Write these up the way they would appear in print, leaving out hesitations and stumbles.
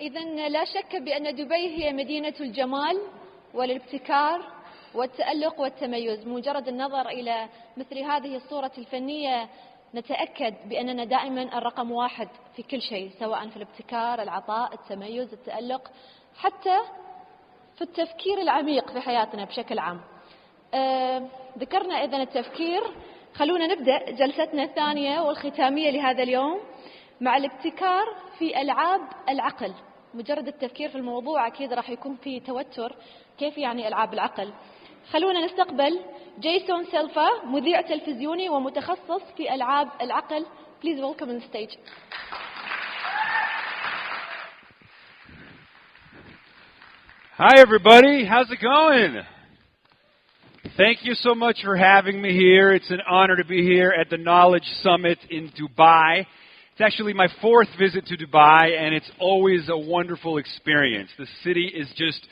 إذن لا شك بأن دبي هي مدينة الجمال والابتكار والتألق والتميز. مجرد النظر إلى مثل هذه الصورة الفنية نتأكد بأننا دائما الرقم واحد في كل شيء، سواء في الابتكار، العطاء، التميز، التألق، حتى في التفكير العميق في حياتنا بشكل عام. ذكرنا إذن التفكير، خلونا نبدأ جلستنا الثانية والختامية لهذا اليوم مع الابتكار في ألعاب العقل. مجرد التفكير في الموضوع أكيد راح يكون في توتر، كيف يعني ألعاب العقل؟ خلونا نستقبل جيسون سيلفا، مذيع تلفزيوني ومتخصص في ألعاب العقل. Please welcome on the stage. Hi everybody, how's it going? Thank you so much for having me here. It's an honor to be here at the Knowledge Summit in Dubai. It's actually my fourth visit to Dubai, and it's always a wonderful experience. The city is just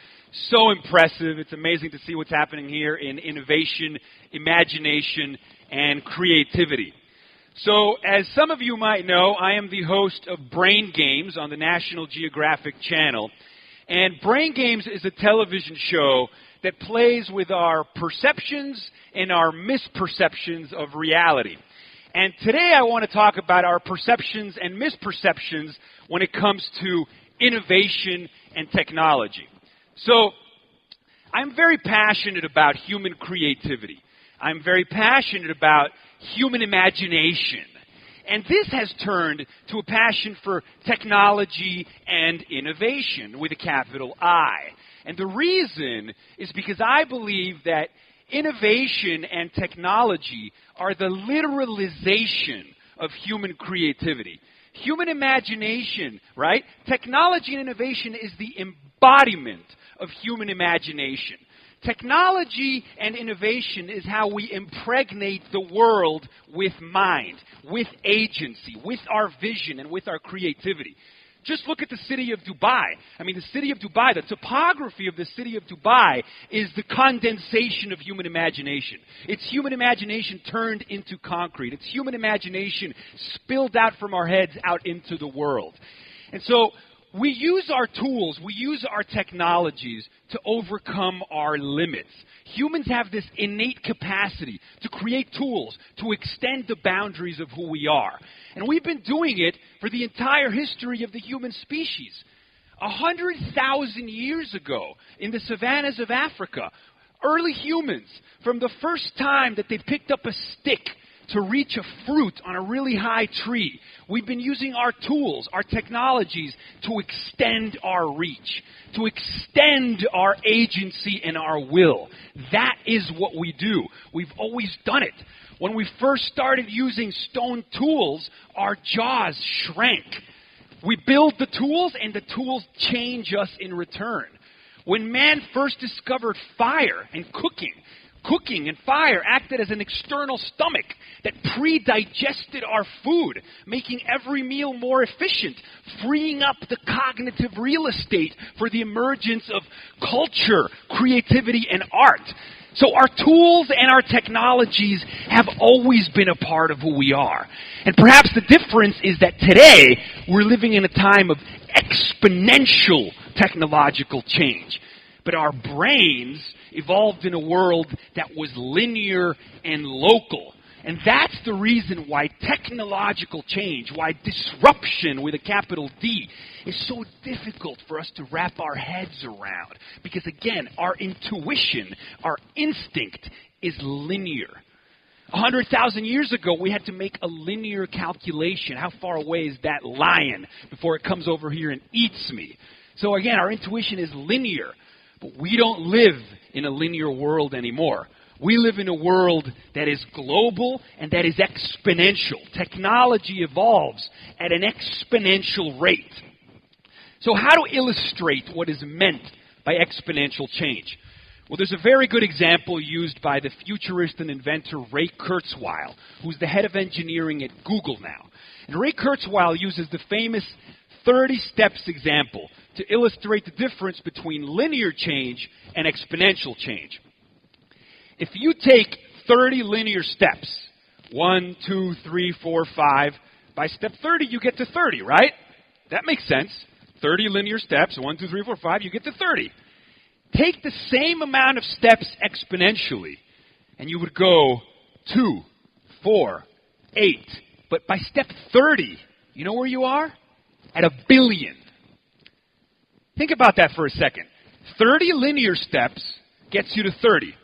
so impressive. It's amazing to see what's happening here in innovation, imagination, and creativity. So, as some of you might know, I am the host of Brain Games on the National Geographic Channel. And Brain Games is a television show that plays with our perceptions and our misperceptions of reality. And today I want to talk about our perceptions and misperceptions when it comes to innovation and technology. So, I'm very passionate about human creativity. I'm very passionate about human imagination. And this has turned to a passion for technology and innovation with a capital I. And the reason is because I believe that innovation and technology are the literalization of human creativity. Human imagination, right? Technology and innovation is the embodiment of human imagination. Technology and innovation is how we impregnate the world with mind, with agency, with our vision, and with our creativity. Just look at the city of Dubai. I mean, the city of Dubai, the topography of the city of Dubai is the condensation of human imagination. It's human imagination turned into concrete. It's human imagination spilled out from our heads out into the world. And so we use our tools, we use our technologies to overcome our limits. Humans have this innate capacity to create tools, to extend the boundaries of who we are. And we've been doing it for the entire history of the human species. 100,000 years ago, in the savannas of Africa, early humans, from the first time that they picked up a stick to reach a fruit on a really high tree, we've been using our tools, our technologies, to extend our reach, to extend our agency and our will. That is what we do. We've always done it. When we first started using stone tools, our jaws shrank. We build the tools, and the tools change us in return. When man first discovered fire and cooking and fire acted as an external stomach that pre-digested our food, making every meal more efficient, freeing up the cognitive real estate for the emergence of culture, creativity, and art. So our tools and our technologies have always been a part of who we are. And perhaps the difference is that today we're living in a time of exponential technological change. But our brains evolved in a world that was linear and local. And that's the reason why technological change, why disruption with a capital D is so difficult for us to wrap our heads around. Because again, our intuition, our instinct is linear. 100,000 years ago, we had to make a linear calculation. How far away is that lion before it comes over here and eats me? So again, our intuition is linear. But we don't live in a linear world anymore. We live in a world that is global and that is exponential. Technology evolves at an exponential rate. So how to illustrate what is meant by exponential change? Well, there's a very good example used by the futurist and inventor Ray Kurzweil, who's the head of engineering at Google now. And Ray Kurzweil uses the famous 30 steps example to illustrate the difference between linear change and exponential change. If you take 30 linear steps, 1, 2, 3, 4, 5, by step 30 you get to 30, right? That makes sense. 30 linear steps, 1, 2, 3, 4, 5, you get to 30. Take the same amount of steps exponentially, and you would go 2, 4, 8. But by step 30, you know where you are? At 1 billion. Think about that for a second. 30 linear steps gets you to 30.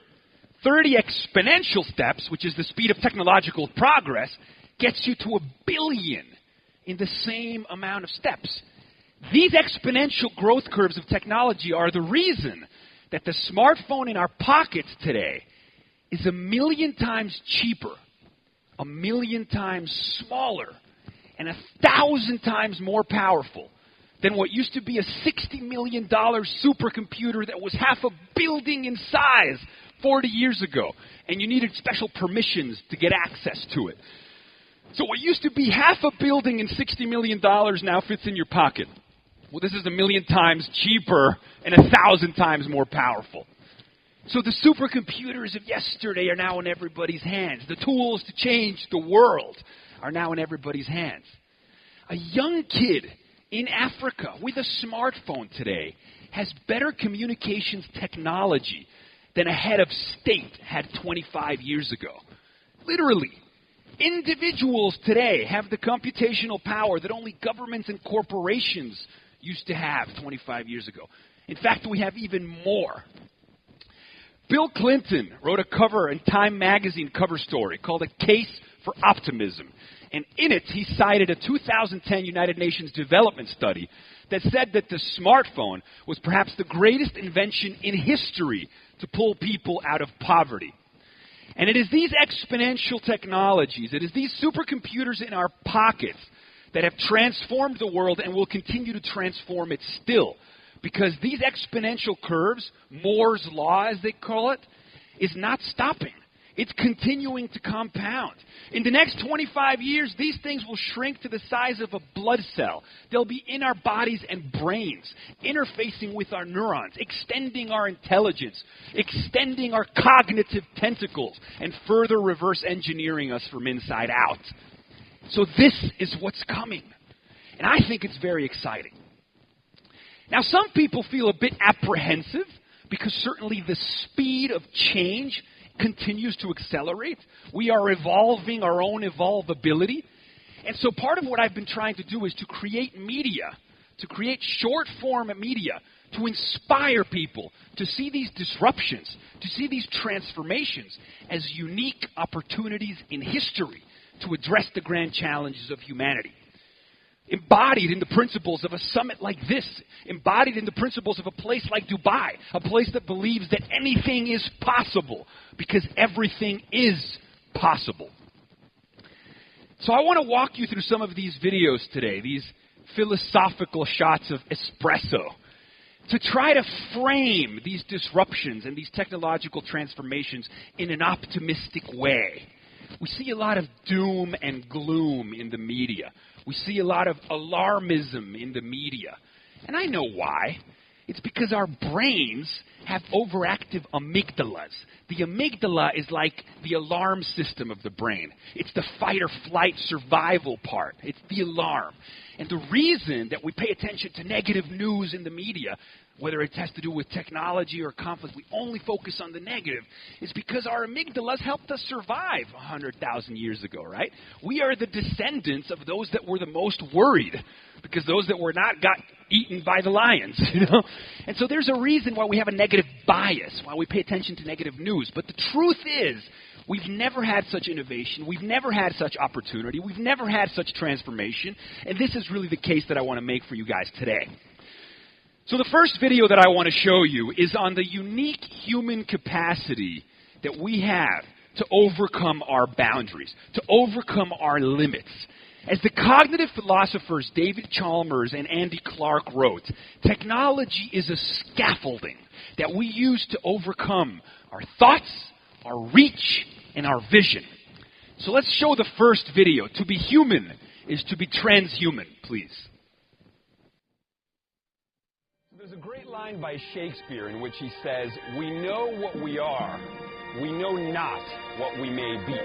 30 exponential steps, which is the speed of technological progress, gets you to 1 billion in the same amount of steps. These exponential growth curves of technology are the reason that the smartphone in our pockets today is 1 million times cheaper, 1 million times smaller, and 1,000 times more powerful than what used to be a $60 million supercomputer that was half a building in size 40 years ago, and you needed special permissions to get access to it. So what used to be half a building and $60 million now fits in your pocket. Well, this is 1 million times cheaper and 1,000 times more powerful. So the supercomputers of yesterday are now in everybody's hands. The tools to change the world are now in everybody's hands. A young kid in Africa with a smartphone today has better communications technology than a head of state had 25 years ago. Literally. Individuals today have the computational power that only governments and corporations used to have 25 years ago. In fact, we have even more. Bill Clinton wrote a cover in Time magazine cover story called A Case for Optimism. And in it, he cited a 2010 United Nations development study that said that the smartphone was perhaps the greatest invention in history to pull people out of poverty. And it is these exponential technologies, it is these supercomputers in our pockets that have transformed the world and will continue to transform it still. Because these exponential curves, Moore's law as they call it, is not stopping. It's continuing to compound. In the next 25 years, these things will shrink to the size of a blood cell. They'll be in our bodies and brains, interfacing with our neurons, extending our intelligence, extending our cognitive tentacles, and further reverse engineering us from inside out. So this is what's coming. And I think it's very exciting. Now, some people feel a bit apprehensive because certainly the speed of change continues to accelerate. We are evolving our own evolvability. And so part of what I've been trying to do is to create media, to create short-form media, to inspire people to see these disruptions, to see these transformations as unique opportunities in history to address the grand challenges of humanity. Embodied in the principles of a summit like this, embodied in the principles of a place like Dubai, a place that believes that anything is possible because everything is possible. So I want to walk you through some of these videos today, these philosophical shots of espresso, to try to frame these disruptions and these technological transformations in an optimistic way. We see a lot of doom and gloom in the media. We see a lot of alarmism in the media. And I know why. It's because our brains have overactive amygdalas. The amygdala is like the alarm system of the brain. It's the fight or flight survival part. It's the alarm. And the reason that we pay attention to negative news in the media, whether it has to do with technology or conflict, we only focus on the negative, is because our amygdalas helped us survive 100,000 years ago, right? We are the descendants of those that were the most worried, because those that were not got eaten by the lions, you know? And so there's a reason why we have a negative bias, why we pay attention to negative news. But the truth is, we've never had such innovation. We've never had such opportunity. We've never had such transformation. And this is really the case that I want to make for you guys today. So the first video that I want to show you is on the unique human capacity that we have to overcome our boundaries, to overcome our limits. As the cognitive philosophers David Chalmers and Andy Clark wrote, technology is a scaffolding that we use to overcome our thoughts, our reach, and our vision. So let's show the first video. To be human is to be transhuman, please. There's a great line by Shakespeare in which he says, "We know what we are, we know not what we may be."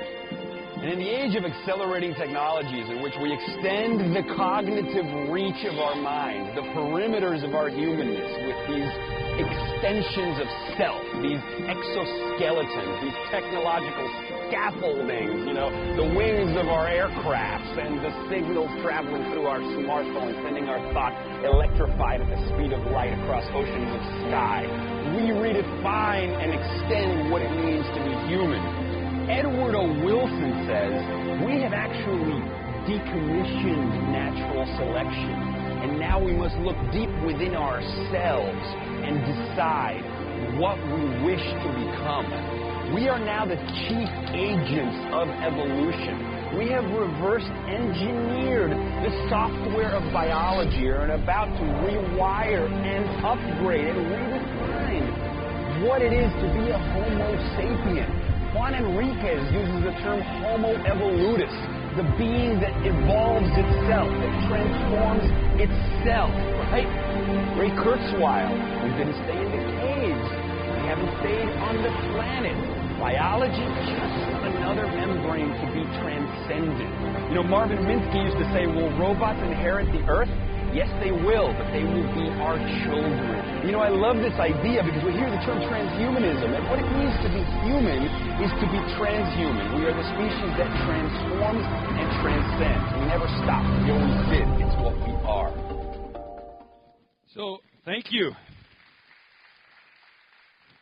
And in the age of accelerating technologies in which we extend the cognitive reach of our mind, the perimeters of our humanness with these extensions of self, these exoskeletons, these technological scaffoldings, the wings of our aircrafts and the signals traveling through our smartphones, sending our thoughts electrified at the speed of light across oceans of sky. We redefine and extend what it means to be human. Edward O. Wilson says we have actually decommissioned natural selection, and now we must look deep within ourselves and decide what we wish to become. We are now the chief agents of evolution. We have reverse engineered the software of biology and are about to rewire and upgrade and redefine what it is to be a Homo sapien. Juan Enriquez uses the term Homo evolutus, the being that evolves itself, that transforms itself, right? Ray Kurzweil, we didn't stay in the caves. We haven't stayed on the planet. Biology, just another membrane to be transcended. Marvin Minsky used to say, will robots inherit the earth? Yes, they will, but they will be our children. I love this idea because we hear the term transhumanism, and what it means to be human is to be transhuman. We are the species that transforms and transcends. We never stop. We always did. It's what we are. So, thank you.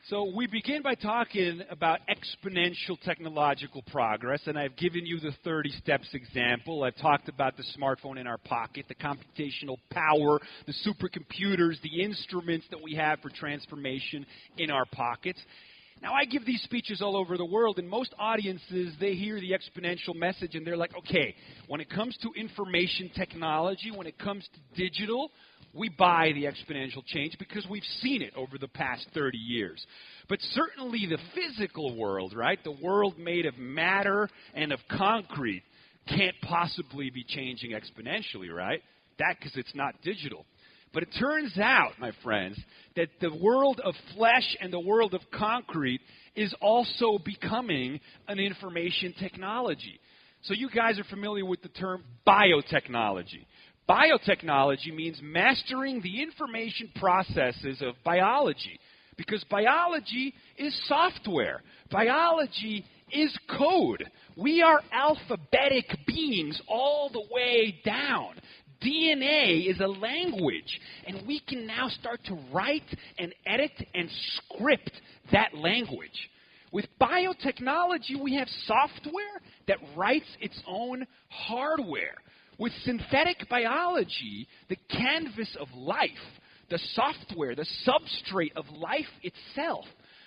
So we begin by talking about exponential technological progress, and I've given you the 30 steps example. I've talked about the smartphone in our pocket, the computational power, the supercomputers, the instruments that we have for transformation in our pockets. Now, I give these speeches all over the world, and most audiences, they hear the exponential message, and they're like, okay, when it comes to information technology, when it comes to digital, we buy the exponential change because we've seen it over the past 30 years. But certainly the physical world, right, the world made of matter and of concrete, can't possibly be changing exponentially, right? That because it's not digital. But it turns out, my friends, that the world of flesh and the world of concrete is also becoming an information technology. So you guys are familiar with the term biotechnology. Biotechnology means mastering the information processes of biology, because biology is software. Biology is code. We are alphabetic beings all the way down. DNA is a language, and we can now start to write and edit and script that language. With biotechnology, we have software that writes its own hardware. With synthetic biology, the canvas of life, the software, the substrate of life itself,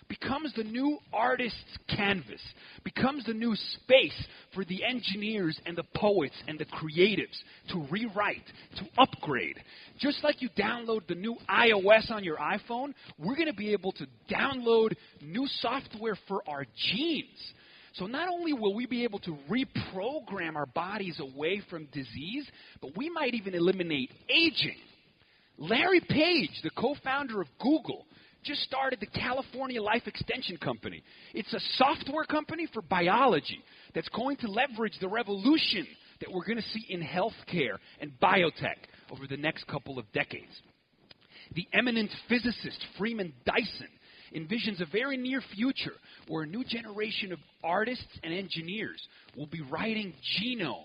becomes the new artist's canvas, becomes the new space for the engineers and the poets and the creatives to rewrite, to upgrade. Just like you download the new iOS on your iPhone, we're going to be able to download new software for our genes. So not only will we be able to reprogram our bodies away from disease, but we might even eliminate aging. Larry Page, the co-founder of Google, just started the California Life Extension Company. It's a software company for biology that's going to leverage the revolution that we're going to see in healthcare and biotech over the next couple of decades. The eminent physicist Freeman Dyson envisions a very near future where a new generation of artists and engineers will be writing genomes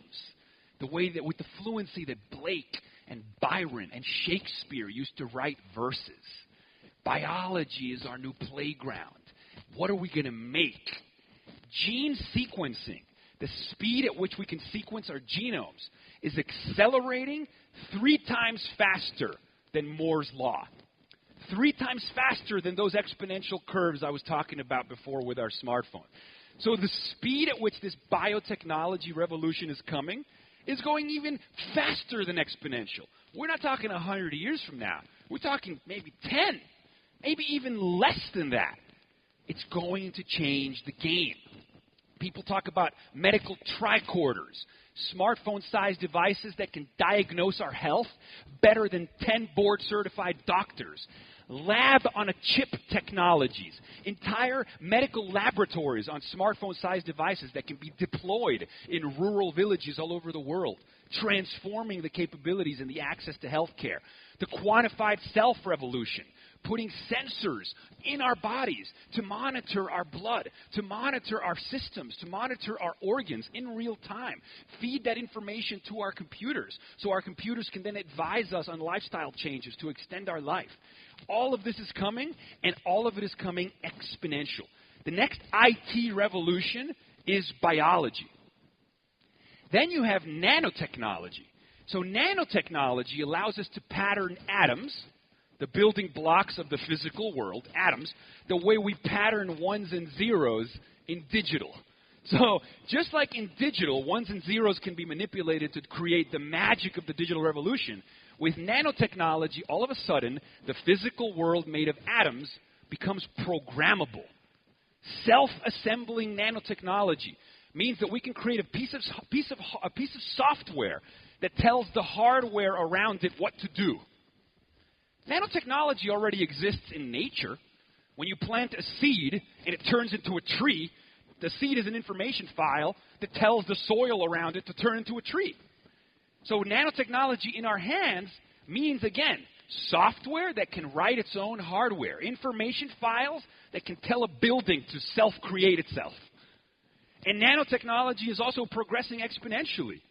the way that with the fluency that Blake and Byron and Shakespeare used to write verses. Biology is our new playground. What are we going to make? Gene sequencing, the speed at which we can sequence our genomes, is accelerating 3 times faster than Moore's law. 3 times faster than those exponential curves I was talking about before with our smartphone. So the speed at which this biotechnology revolution is coming is going even faster than exponential. We're not talking 100 years from now. We're talking maybe 10, maybe even less than that. It's going to change the game. People talk about medical tricorders, smartphone-sized devices that can diagnose our health better than 10 board-certified doctors. lab-on-a-chip technologies, entire medical laboratories on smartphone-sized devices that can be deployed in rural villages all over the world, transforming the capabilities and the access to healthcare. The quantified self revolution, putting sensors in our bodies to monitor our blood, to monitor our systems, to monitor our organs in real time. Feed that information to our computers so our computers can then advise us on lifestyle changes to extend our life. All of this is coming, and all of it is coming exponential. The next IT revolution is biology. Then you have nanotechnology. So nanotechnology allows us to pattern atoms, the building blocks of the physical world, atoms, the way we pattern ones and zeros in digital. So just like in digital, ones and zeros can be manipulated to create the magic of the digital revolution, with nanotechnology, all of a sudden, the physical world made of atoms becomes programmable. Self-assembling nanotechnology means that we can create a piece of software that tells the hardware around it what to do. Nanotechnology already exists in nature. When you plant a seed and it turns into a tree, the seed is an information file that tells the soil around it to turn into a tree. So nanotechnology in our hands means, again, software that can write its own hardware, information files that can tell a building to self-create itself. And nanotechnology is also progressing exponentially.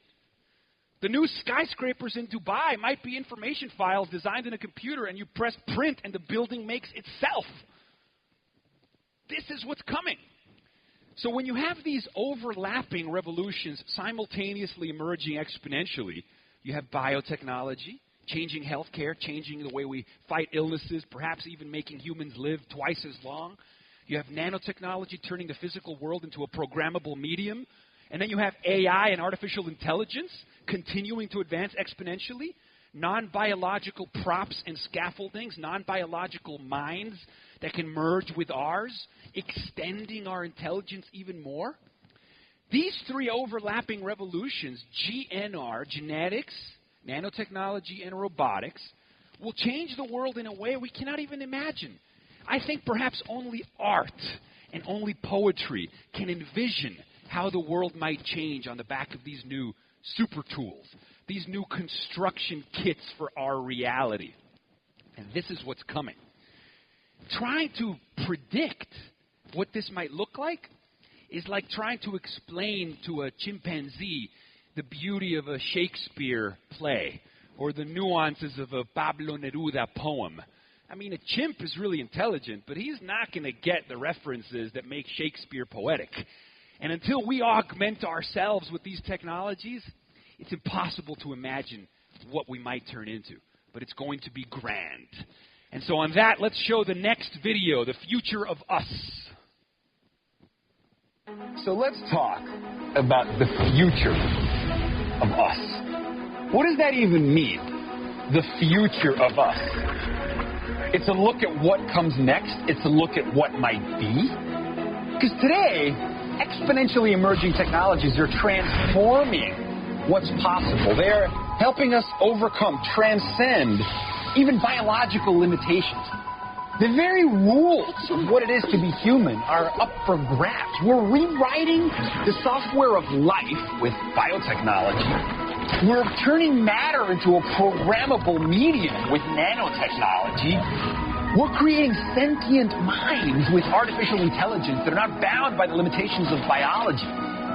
The new skyscrapers in Dubai might be information files designed in a computer, and you press print and the building makes itself. This is what's coming. So when you have these overlapping revolutions simultaneously emerging exponentially, you have biotechnology, changing healthcare, changing the way we fight illnesses, perhaps even making humans live twice as long. You have nanotechnology turning the physical world into a programmable medium. And then you have AI and artificial intelligence continuing to advance exponentially. Non-biological props and scaffoldings, non-biological minds that can merge with ours, extending our intelligence even more. These three overlapping revolutions, GNR, genetics, nanotechnology, and robotics, will change the world in a way we cannot even imagine. I think perhaps only art and only poetry can envision how the world might change on the back of these new super tools, these new construction kits for our reality. And this is what's coming. Trying to predict what this might look like is like trying to explain to a chimpanzee the beauty of a Shakespeare play or the nuances of a Pablo Neruda poem. I mean, a chimp is really intelligent, but he's not going to get the references that make Shakespeare poetic. And until we augment ourselves with these technologies, it's impossible to imagine what we might turn into. But it's going to be grand. And so on that, let's show the next video, the future of us. So let's talk about the future of us. What does that even mean, the future of us? It's a look at what comes next. It's a look at what might be. Because today, exponentially emerging technologies are transforming what's possible. They're helping us overcome, transcend even biological limitations. The very rules of what it is to be human are up for grabs. We're rewriting the software of life with biotechnology. We're turning matter into a programmable medium with nanotechnology. We're creating sentient minds with artificial intelligence that are not bound by the limitations of biology.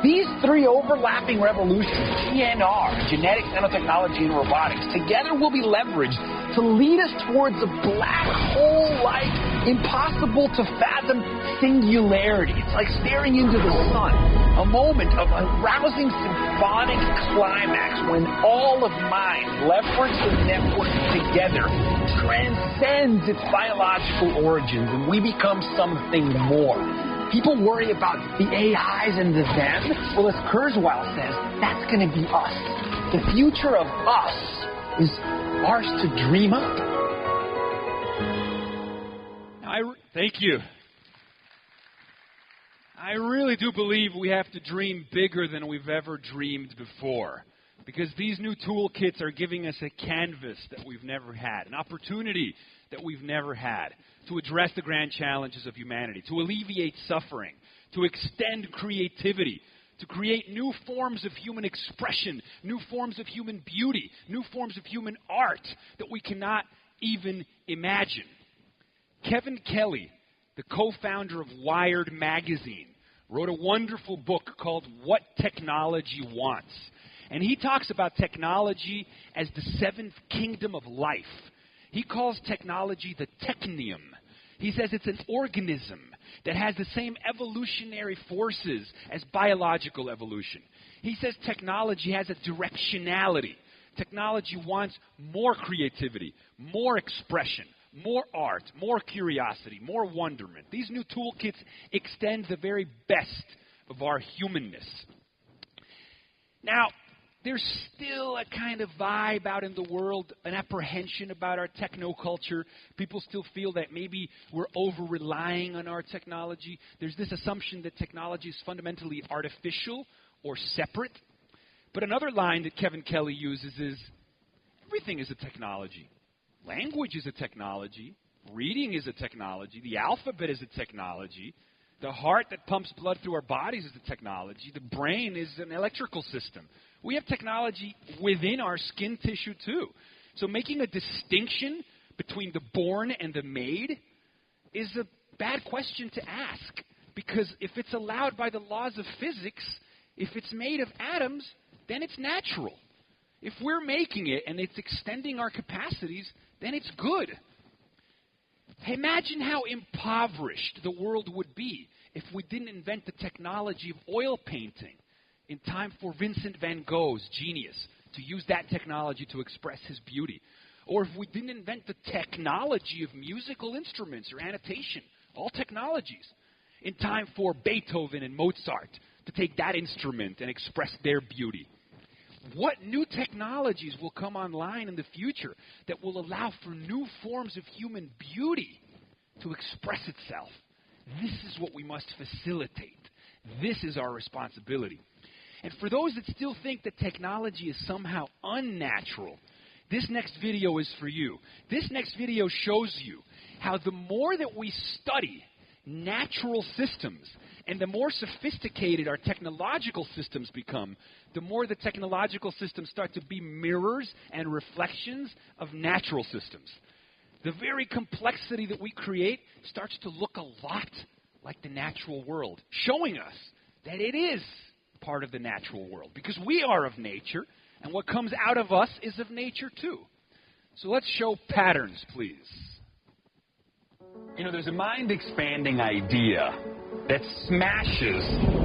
These three overlapping revolutions, GNR, genetics, nanotechnology, and robotics, together will be leveraged to lead us towards a black hole-like, impossible to fathom singularity. It's like staring into the sun, a moment of a rousing symphonic climax when all of mind, leveraged and networked together, transcends its biological origins, and we become something more. People worry about the AIs and the them. Well, as Kurzweil says, that's going to be us. The future of us is ours to dream up. Thank you. I really do believe we have to dream bigger than we've ever dreamed before. because these new toolkits are giving us a canvas that we've never had, an opportunity that we've never had to address the grand challenges of humanity, to alleviate suffering, to extend creativity, to create new forms of human expression, new forms of human beauty, new forms of human art that we cannot even imagine. Kevin Kelly, the co-founder of Wired magazine, wrote a wonderful book called What Technology Wants. And he talks about technology as the seventh kingdom of life. He calls technology the technium. He says it's an organism that has the same evolutionary forces as biological evolution. He says technology has a directionality. Technology wants more creativity, more expression, more art, more curiosity, more wonderment. These new toolkits extend the very best of our humanness. Now, there's still a kind of vibe out in the world, an apprehension about our technoculture. People still feel that maybe we're over-relying on our technology. There's this assumption that technology is fundamentally artificial or separate. But another line that Kevin Kelly uses is, everything is a technology. Language is a technology. Reading is a technology. The alphabet is a technology. The heart that pumps blood through our bodies is a technology. The brain is an electrical system. We have technology within our skin tissue too. So making a distinction between the born and the made is a bad question to ask. Because if it's allowed by the laws of physics, if it's made of atoms, then it's natural. If we're making it and it's extending our capacities, then it's good. Imagine how impoverished the world would be if we didn't invent the technology of oil painting in time for Vincent van Gogh's genius to use that technology to express his beauty. Or if we didn't invent the technology of musical instruments or annotation, all technologies, in time for Beethoven and Mozart to take that instrument and express their beauty. What new technologies will come online in the future that will allow for new forms of human beauty to express itself? This is what we must facilitate. This is our responsibility. And for those that still think that technology is somehow unnatural, this next video is for you. This next video shows you how the more that we study natural systems and the more sophisticated our technological systems become, the more the technological systems start to be mirrors and reflections of natural systems. The very complexity that we create starts to look a lot like the natural world, showing us that it is part of the natural world, because we are of nature, and what comes out of us is of nature too. So let's show patterns, please. You know, there's a mind-expanding idea that smashes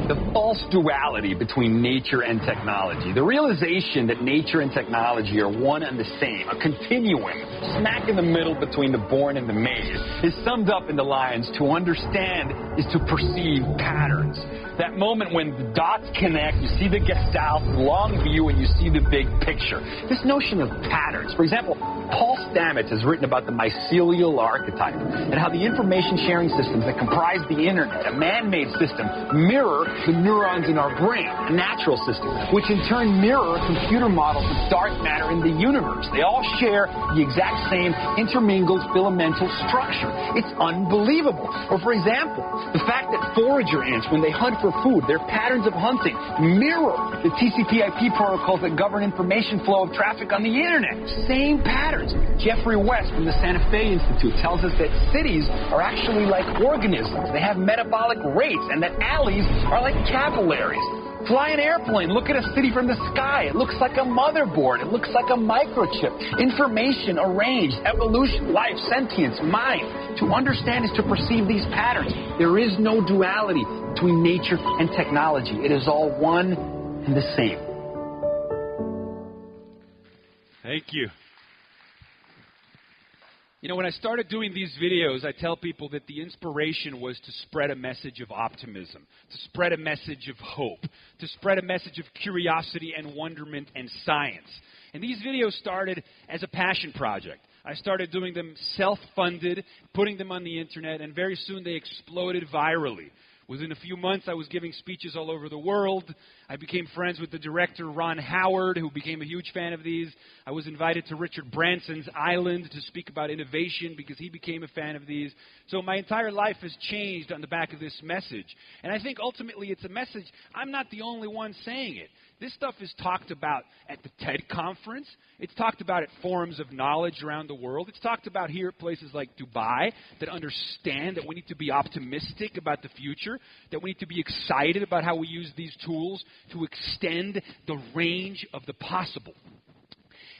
the false duality between nature and technology. The realization that nature and technology are one and the same, a continuum, smack in the middle between the born and the made, is summed up in the lines, to understand is to perceive patterns. That moment when the dots connect, you see the gestalt, long view, and you see the big picture. This notion of patterns. For example, Paul Stamets has written about the mycelial archetype and how the information sharing systems that comprise the internet, a man-made system, mirror the neurons in our brain, a natural system, which in turn mirror computer models of dark matter in the universe. They all share the exact same intermingled filamental structure. It's unbelievable. Or for example, the fact that forager ants, when they hunt for food, their patterns of hunting mirror the TCP/IP protocols that govern information flow of traffic on the internet. Same patterns. Jeffrey West from the Santa Fe Institute tells us that cities are actually like organisms. They have metabolic rates, and that alleys are like capillaries. Fly an airplane, look at a city from the sky. It looks like a motherboard. It looks like a microchip. Information arranged, evolution, life, sentience, mind. To understand is to perceive these patterns. There is no duality between nature and technology. It is all one and the same. Thank you. You know, when I started doing these videos, I tell people that the inspiration was to spread a message of optimism, to spread a message of hope, to spread a message of curiosity and wonderment and science. And these videos started as a passion project. I started doing them self-funded, putting them on the internet, and very soon they exploded virally. Within a few months, I was giving speeches all over the world. I became friends with the director, Ron Howard, who became a huge fan of these. I was invited to Richard Branson's Island to speak about innovation because he became a fan of these. So my entire life has changed on the back of this message. And I think ultimately it's a message. I'm not the only one saying it. This stuff is talked about at the TED conference. It's talked about at forums of knowledge around the world. It's talked about here at places like Dubai that understand that we need to be optimistic about the future, that we need to be excited about how we use these tools to extend the range of the possible.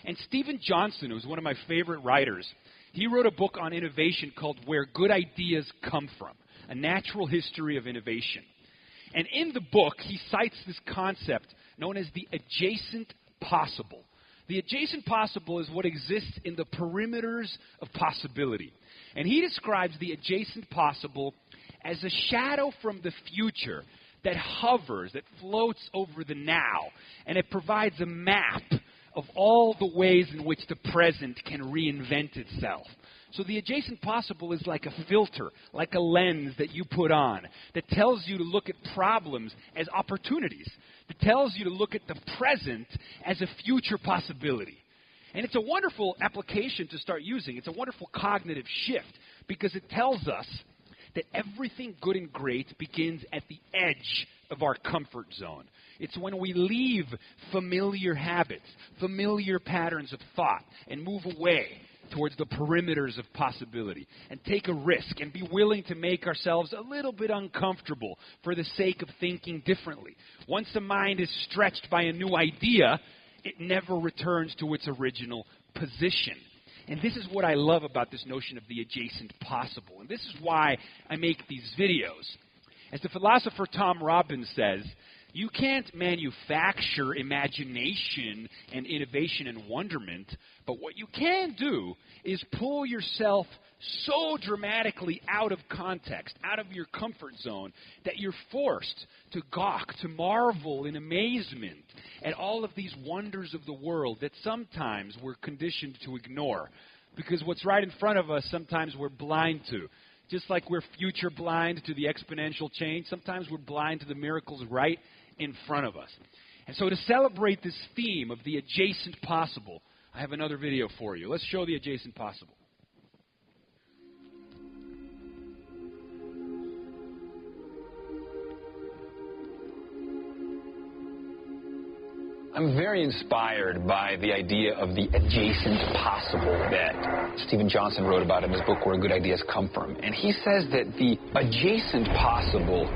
And Stephen Johnson, who's one of my favorite writers, he wrote a book on innovation called Where Good Ideas Come From, A Natural History of Innovation. And in the book, he cites this concept known as the adjacent possible. The adjacent possible is what exists in the perimeters of possibility. And he describes the adjacent possible as a shadow from the future that hovers, that floats over the now, and it provides a map of all the ways in which the present can reinvent itself. So the adjacent possible is like a filter, like a lens that you put on, that tells you to look at problems as opportunities, that tells you to look at the present as a future possibility. And it's a wonderful application to start using. It's a wonderful cognitive shift because it tells us that everything good and great begins at the edge of our comfort zone. It's when we leave familiar habits, familiar patterns of thought, and move away towards the perimeters of possibility and take a risk and be willing to make ourselves a little bit uncomfortable for the sake of thinking differently. Once the mind is stretched by a new idea, it never returns to its original position. And this is what I love about this notion of the adjacent possible. And this is why I make these videos. As the philosopher Tom Robbins says, you can't manufacture imagination and innovation and wonderment, but what you can do is pull yourself so dramatically out of context, out of your comfort zone, that you're forced to gawk, to marvel in amazement at all of these wonders of the world that sometimes we're conditioned to ignore. Because what's right in front of us, sometimes we're blind to. Just like we're future blind to the exponential change, sometimes we're blind to the miracles right in front of us. And so to celebrate this theme of the adjacent possible, I have another video for you. Let's show the adjacent possible. I'm very inspired by the idea of the adjacent possible that Stephen Johnson wrote about in his book, Where Good Ideas Come From. And he says that the adjacent possible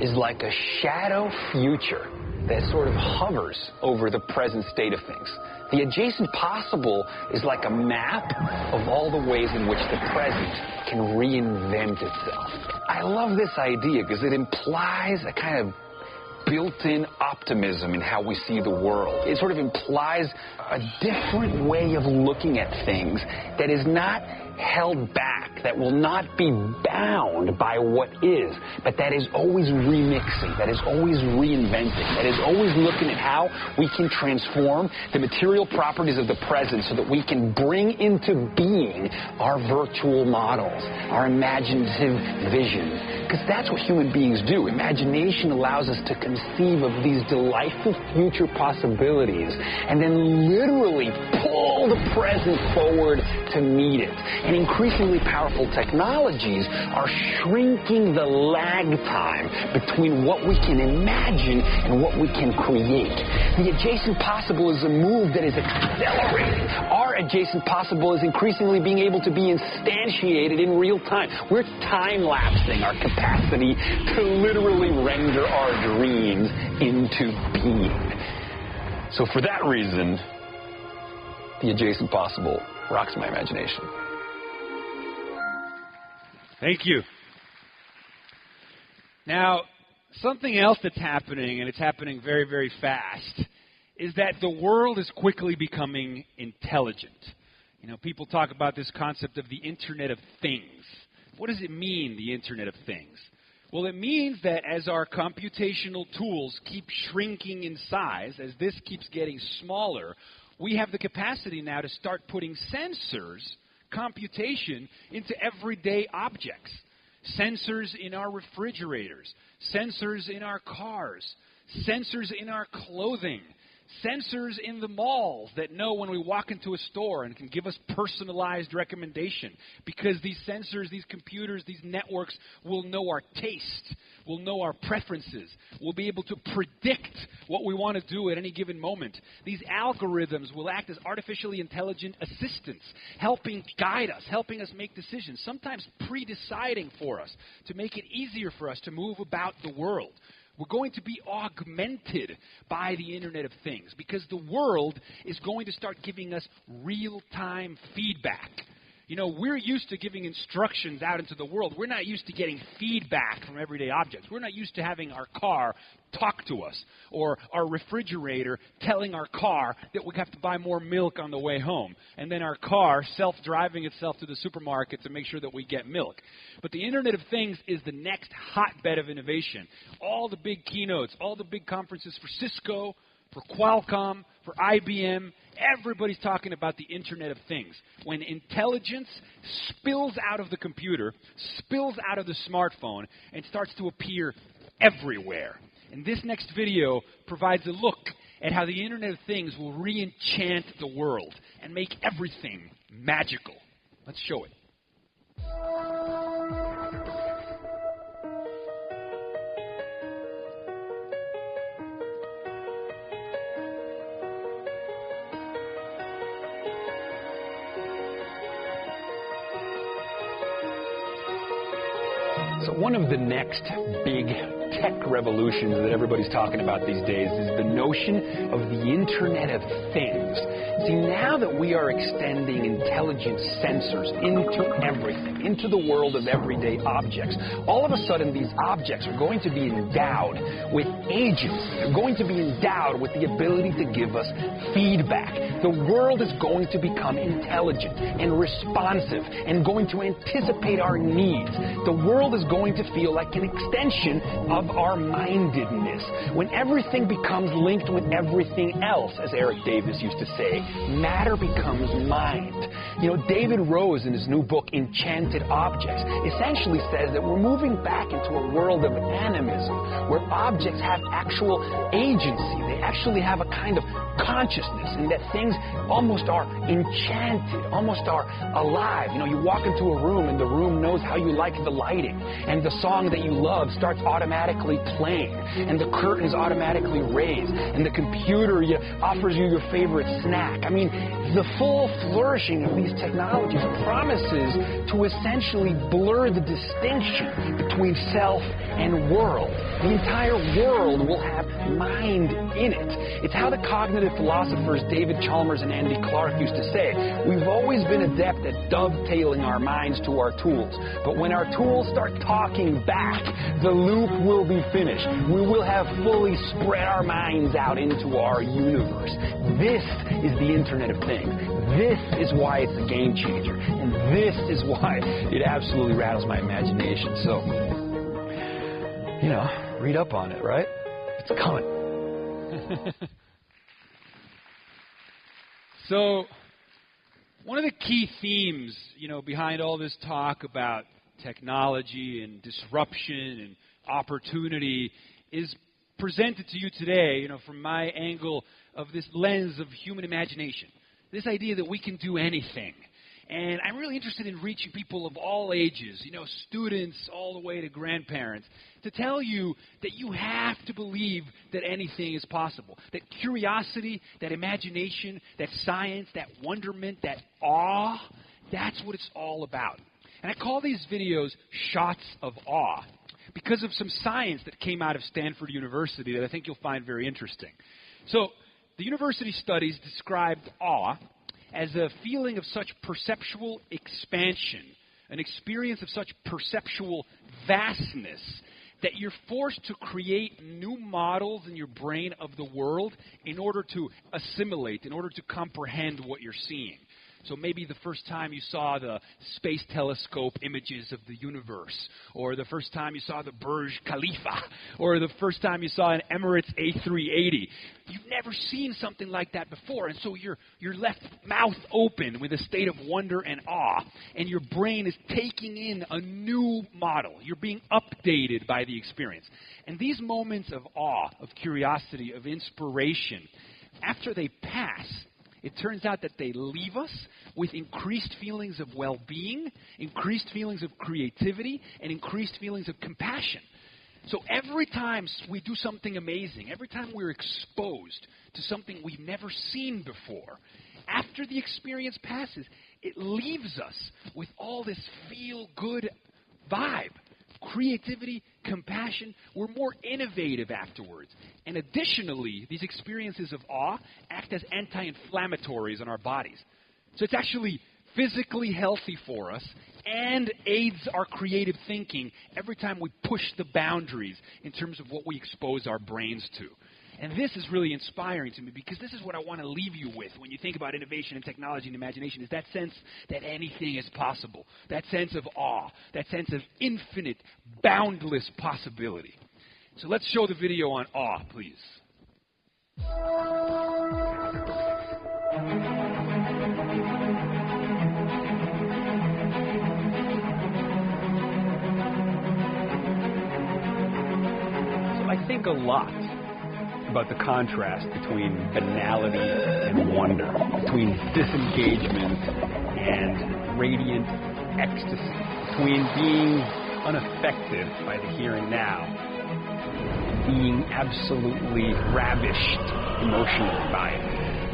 is like a shadow future that sort of hovers over the present state of things. The adjacent possible is like a map of all the ways in which the present can reinvent itself. I love this idea because it implies a kind of built-in optimism in how we see the world. It sort of implies a different way of looking at things that is not held back, that will not be bound by what is, but that is always remixing, that is always reinventing, that is always looking at how we can transform the material properties of the present so that we can bring into being our virtual models, our imaginative vision. Because that's what human beings do. Imagination allows us to conceive of these delightful future possibilities and then literally pull the present forward to meet it. And increasingly powerful technologies are shrinking the lag time between what we can imagine and what we can create. The adjacent possible is a move that is accelerating. Our adjacent possible is increasingly being able to be instantiated in real time. We're time-lapsing our capacity to literally render our dreams into being. So for that reason, the adjacent possible rocks my imagination. Thank you. Now, something else that's happening, and it's happening very, very fast, is that the world is quickly becoming intelligent. You know, people talk about this concept of the Internet of Things. What does it mean, the Internet of Things? Well, it means that as our computational tools keep shrinking in size, as this keeps getting smaller, we have the capacity now to start putting sensors, computation, into everyday objects. Sensors in our refrigerators, sensors in our cars, sensors in our clothing, sensors in the malls that know when we walk into a store and can give us personalized recommendation, because these sensors, these computers, these networks will know our taste, will know our preferences, will be able to predict what we want to do at any given moment. These algorithms will act as artificially intelligent assistants, helping guide us, helping us make decisions, sometimes pre-deciding for us to make it easier for us to move about the world. We're going to be augmented by the Internet of Things because the world is going to start giving us real-time feedback. You know, we're used to giving instructions out into the world. We're not used to getting feedback from everyday objects. We're not used to having our car talk to us or our refrigerator telling our car that we have to buy more milk on the way home, and then our car self-driving itself to the supermarket to make sure that we get milk. But the Internet of Things is the next hotbed of innovation. All the big keynotes, all the big conferences for Cisco, for Qualcomm, for IBM, everybody's talking about the Internet of Things. When intelligence spills out of the computer, spills out of the smartphone, and starts to appear everywhere. And this next video provides a look at how the Internet of Things will re-enchant the world and make everything magical. Let's show it. So one of the next big tech revolutions that everybody's talking about these days is the notion of the Internet of Things. See, now that we are extending intelligent sensors into everything, into the world of everyday objects, all of a sudden these objects are going to be endowed with agency. They're going to be endowed with the ability to give us feedback. The world is going to become intelligent and responsive and going to anticipate our needs. The world is going to feel like an extension of our mindedness. When everything becomes linked with everything else, as Eric Davis used to say, matter becomes mind. You know, David Rose, in his new book, Enchanted Objects, essentially says that we're moving back into a world of animism, where objects have actual agency. They actually have a kind of consciousness, and that things almost are enchanted, almost are alive. You know, you walk into a room, and the room knows how you like the lighting, and the song that you love starts automatically playing, and the curtains automatically raise, and the computer offers you your favorite snack. I mean, the full flourishing of these technologies promises to essentially blur the distinction between self and world. The entire world will have mind in it. It's how the cognitive philosophers David Chalmers and Andy Clark used to say, we've always been adept at dovetailing our minds to our tools, but when our tools start talking back, the loop will be finished. We will have fully spread our minds out into our universe. This is the Internet of Things. This is why it's a game changer, and this is why it absolutely rattles my imagination. So, you know, read up on it, right? It's coming. So, one of the key themes, you know, behind all this talk about technology and disruption and opportunity is presented to you today, you know, from my angle of this lens of human imagination. This idea that we can do anything. And I'm really interested in reaching people of all ages, you know, students all the way to grandparents, to tell you that you have to believe that anything is possible. That curiosity, that imagination, that science, that wonderment, that awe, that's what it's all about. And I call these videos shots of awe because of some science that came out of Stanford University that I think you'll find very interesting. So the university studies described awe as a feeling of such perceptual expansion, an experience of such perceptual vastness, that you're forced to create new models in your brain of the world in order to assimilate, in order to comprehend what you're seeing. So maybe the first time you saw the space telescope images of the universe, or the first time you saw the Burj Khalifa, or the first time you saw an Emirates A380. You've never seen something like that before, and so you're left mouth open with a state of wonder and awe, and your brain is taking in a new model. You're being updated by the experience. And these moments of awe, of curiosity, of inspiration, after they pass, it turns out that they leave us with increased feelings of well-being, increased feelings of creativity, and increased feelings of compassion. So every time we do something amazing, every time we're exposed to something we've never seen before, after the experience passes, it leaves us with all this feel-good vibe. Creativity, compassion, we're more innovative afterwards. And additionally, these experiences of awe act as anti-inflammatories on our bodies. So it's actually physically healthy for us and aids our creative thinking every time we push the boundaries in terms of what we expose our brains to. And this is really inspiring to me because this is what I want to leave you with when you think about innovation and technology and imagination, is that sense that anything is possible, that sense of awe, that sense of infinite, boundless possibility. So let's show the video on awe, please. So I think a lot about the contrast between banality and wonder, between disengagement and radiant ecstasy, between being unaffected by the here and now, being absolutely ravished emotionally by it.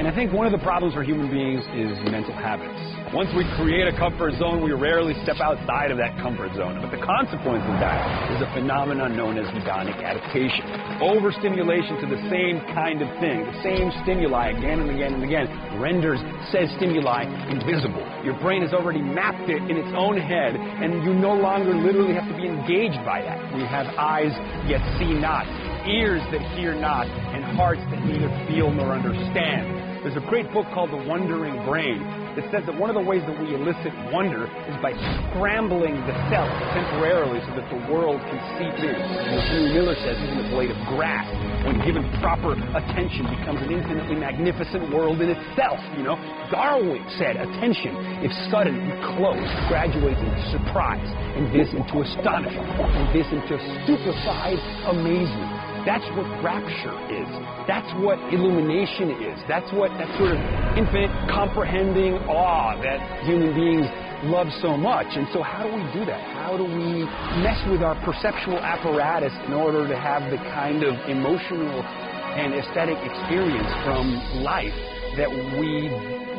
And I think one of the problems for human beings is mental habits. Once we create a comfort zone, we rarely step outside of that comfort zone. But the consequence of that is a phenomenon known as hedonic adaptation. Overstimulation to the same kind of thing, the same stimuli again and again and again, renders said stimuli invisible. Your brain has already mapped it in its own head, and you no longer literally have to be engaged by that. We have eyes yet see not, ears that hear not, and hearts that neither feel nor understand. There's a great book called The Wondering Brain that says that one of the ways that we elicit wonder is by scrambling the self temporarily so that the world can seep in. As Henry Miller says, even a blade of grass, when given proper attention, becomes an infinitely magnificent world in itself, you know. Darwin said attention, if sudden and close, graduates into surprise, and this into astonishment, and this into stupefied amazement. That's what rapture is. That's what illumination is. That's what that sort of infinite comprehending awe that human beings love so much. And so how do we do that? How do we mess with our perceptual apparatus in order to have the kind of emotional and aesthetic experience from life that we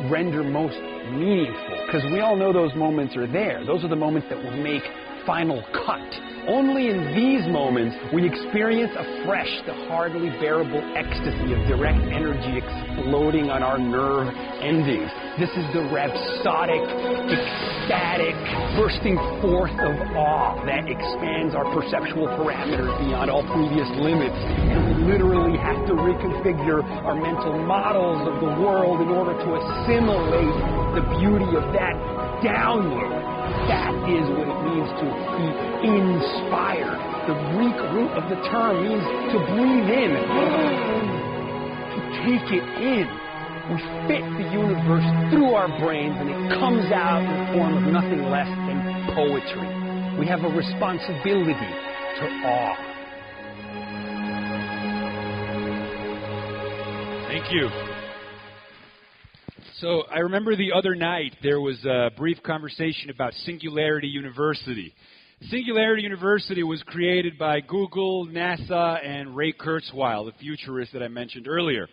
render most meaningful? Because we all know those moments are there. Those are the moments that will make final cut. Only in these moments we experience afresh the hardly bearable ecstasy of direct energy exploding on our nerve endings. This is the rhapsodic, ecstatic bursting forth of awe that expands our perceptual parameters beyond all previous limits. And we literally have to reconfigure our mental models of the world in order to assimilate the beauty of that download. That is what it means to be inspired. The Greek root of the term means to breathe in, to take it in. We fit the universe through our brains, and it comes out in the form of nothing less than poetry. We have a responsibility to awe. Thank you. So I remember the other night there was a brief conversation about Singularity University. Singularity University was created by Google, NASA, and Ray Kurzweil, the futurist that I mentioned earlier.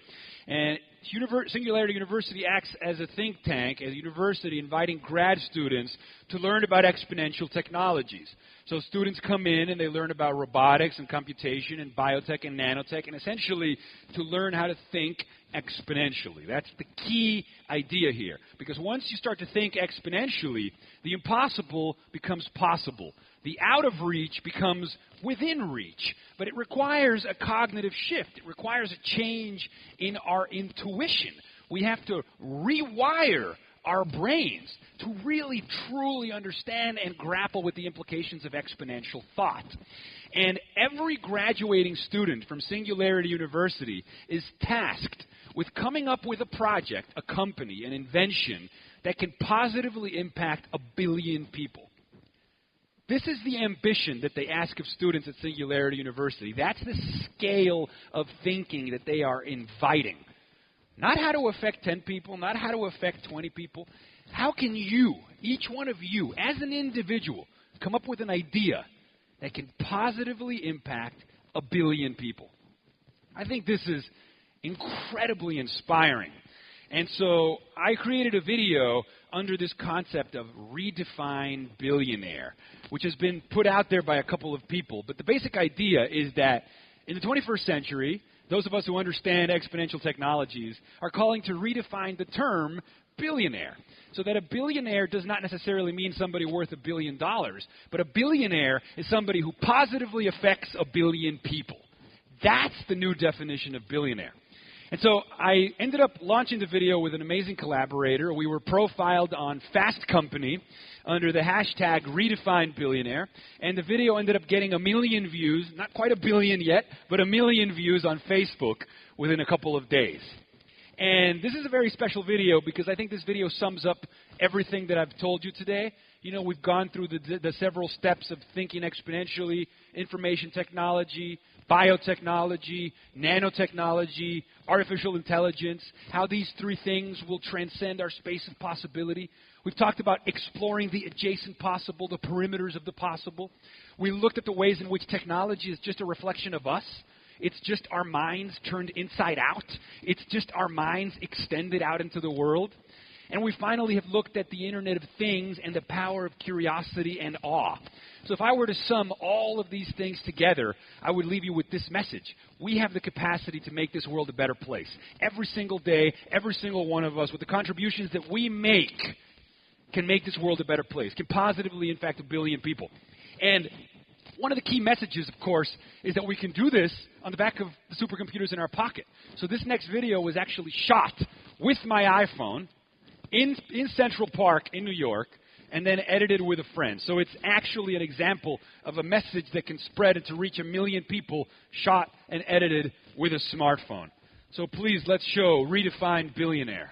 And Singularity University acts as a think tank, as a university inviting grad students to learn about exponential technologies. So students come in and they learn about robotics and computation and biotech and nanotech, and essentially to learn how to think exponentially. That's the key idea here. Because once you start to think exponentially, the impossible becomes possible. The out of reach becomes within reach. But it requires a cognitive shift. It requires a change in our intuition. We have to rewire our brains to really, truly understand and grapple with the implications of exponential thought. And every graduating student from Singularity University is tasked with coming up with a project, a company, an invention that can positively impact 1 billion people. This is the ambition that they ask of students at Singularity University. That's the scale of thinking that they are inviting. Not how to affect 10 people, not how to affect 20 people. How can you, each one of you, as an individual, come up with an idea that can positively impact 1 billion people? I think this is incredibly inspiring. And so I created a video under this concept of redefine billionaire, which has been put out there by a couple of people. But the basic idea is that in the 21st century, those of us who understand exponential technologies are calling to redefine the term billionaire. So that a billionaire does not necessarily mean somebody worth $1 billion, but a billionaire is somebody who positively affects 1 billion people. That's the new definition of billionaire. And so I ended up launching the video with an amazing collaborator. We were profiled on Fast Company under the hashtag #RedefineBillionaire, and the video ended up getting 1 million views, not quite 1 billion yet, but 1 million views on Facebook within a couple of days. And this is a very special video because I think this video sums up everything that I've told you today. You know, we've gone through the several steps of thinking exponentially, information technology, biotechnology, nanotechnology, artificial intelligence, how these 3 things will transcend our space of possibility. We've talked about exploring the adjacent possible, the perimeters of the possible. We looked at the ways in which technology is just a reflection of us. It's just our minds turned inside out. It's just our minds extended out into the world. And we finally have looked at the Internet of Things and the power of curiosity and awe. So if I were to sum all of these things together, I would leave you with this message. We have the capacity to make this world a better place. Every single day, every single one of us, with the contributions that we make, can make this world a better place, can positively impact 1 billion people. And one of the key messages, of course, is that we can do this on the back of the supercomputers in our pocket. So this next video was actually shot with my iPhone in Central Park in New York, and then edited with a friend. So it's actually an example of a message that can spread and to reach 1 million people, shot and edited with a smartphone. So please, let's show Redefine Billionaire.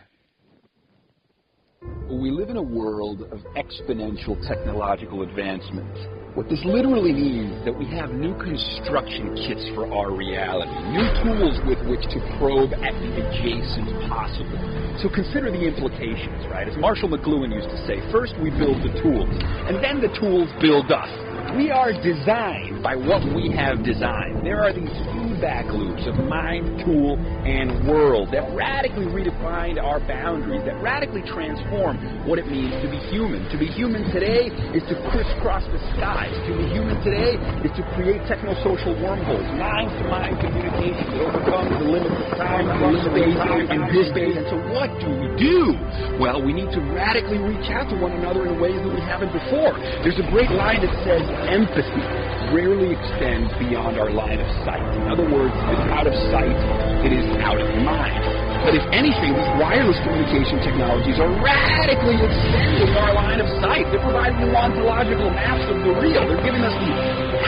We live in a world of exponential technological advancement. What this literally means is that we have new construction kits for our reality, new tools with which to probe at the adjacent possible. So consider the implications, right? As Marshall McLuhan used to say, first we build the tools, and then the tools build us. We are designed by what we have designed. There are these feedback loops of mind, tool, and world that radically redefine our boundaries, that radically transform what it means to be human. To be human today is to crisscross the skies. To be human today is to create technosocial wormholes, mind-to-mind communication that overcomes the limits of time, space, and distance. And so what do? Well, we need to radically reach out to one another in ways that we haven't before. There's a great line that says, empathy rarely extends beyond our line of sight. In other words, if it's out of sight, it is out of mind. But if anything, these wireless communication technologies are radically extending our line of sight. They're providing new ontological maps of the real. They're giving us the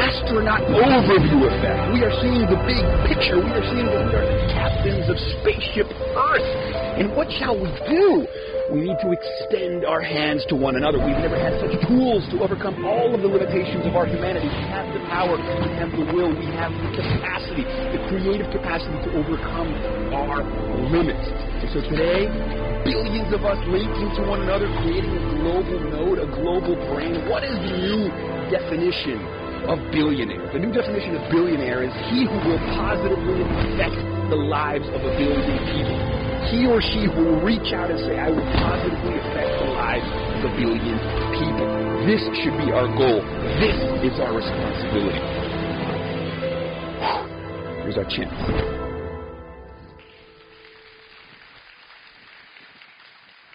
astronaut overview effect. We are seeing the big picture. We are seeing that we are the captains of spaceship Earth. And what shall we do? We need to extend our hands to one another. We've never had such tools to overcome all of the limitations of our humanity. We have the power, we have the will, we have the capacity, the creative capacity to overcome our limits. And so today, billions of us linking to one another, creating a global node, a global brain. What is the new definition of billionaire? The new definition of billionaire is he who will positively affect the lives of 1 billion people. He or she will reach out and say, I will positively affect the lives of 1 billion people. This should be our goal. This is our responsibility. Here's our chance.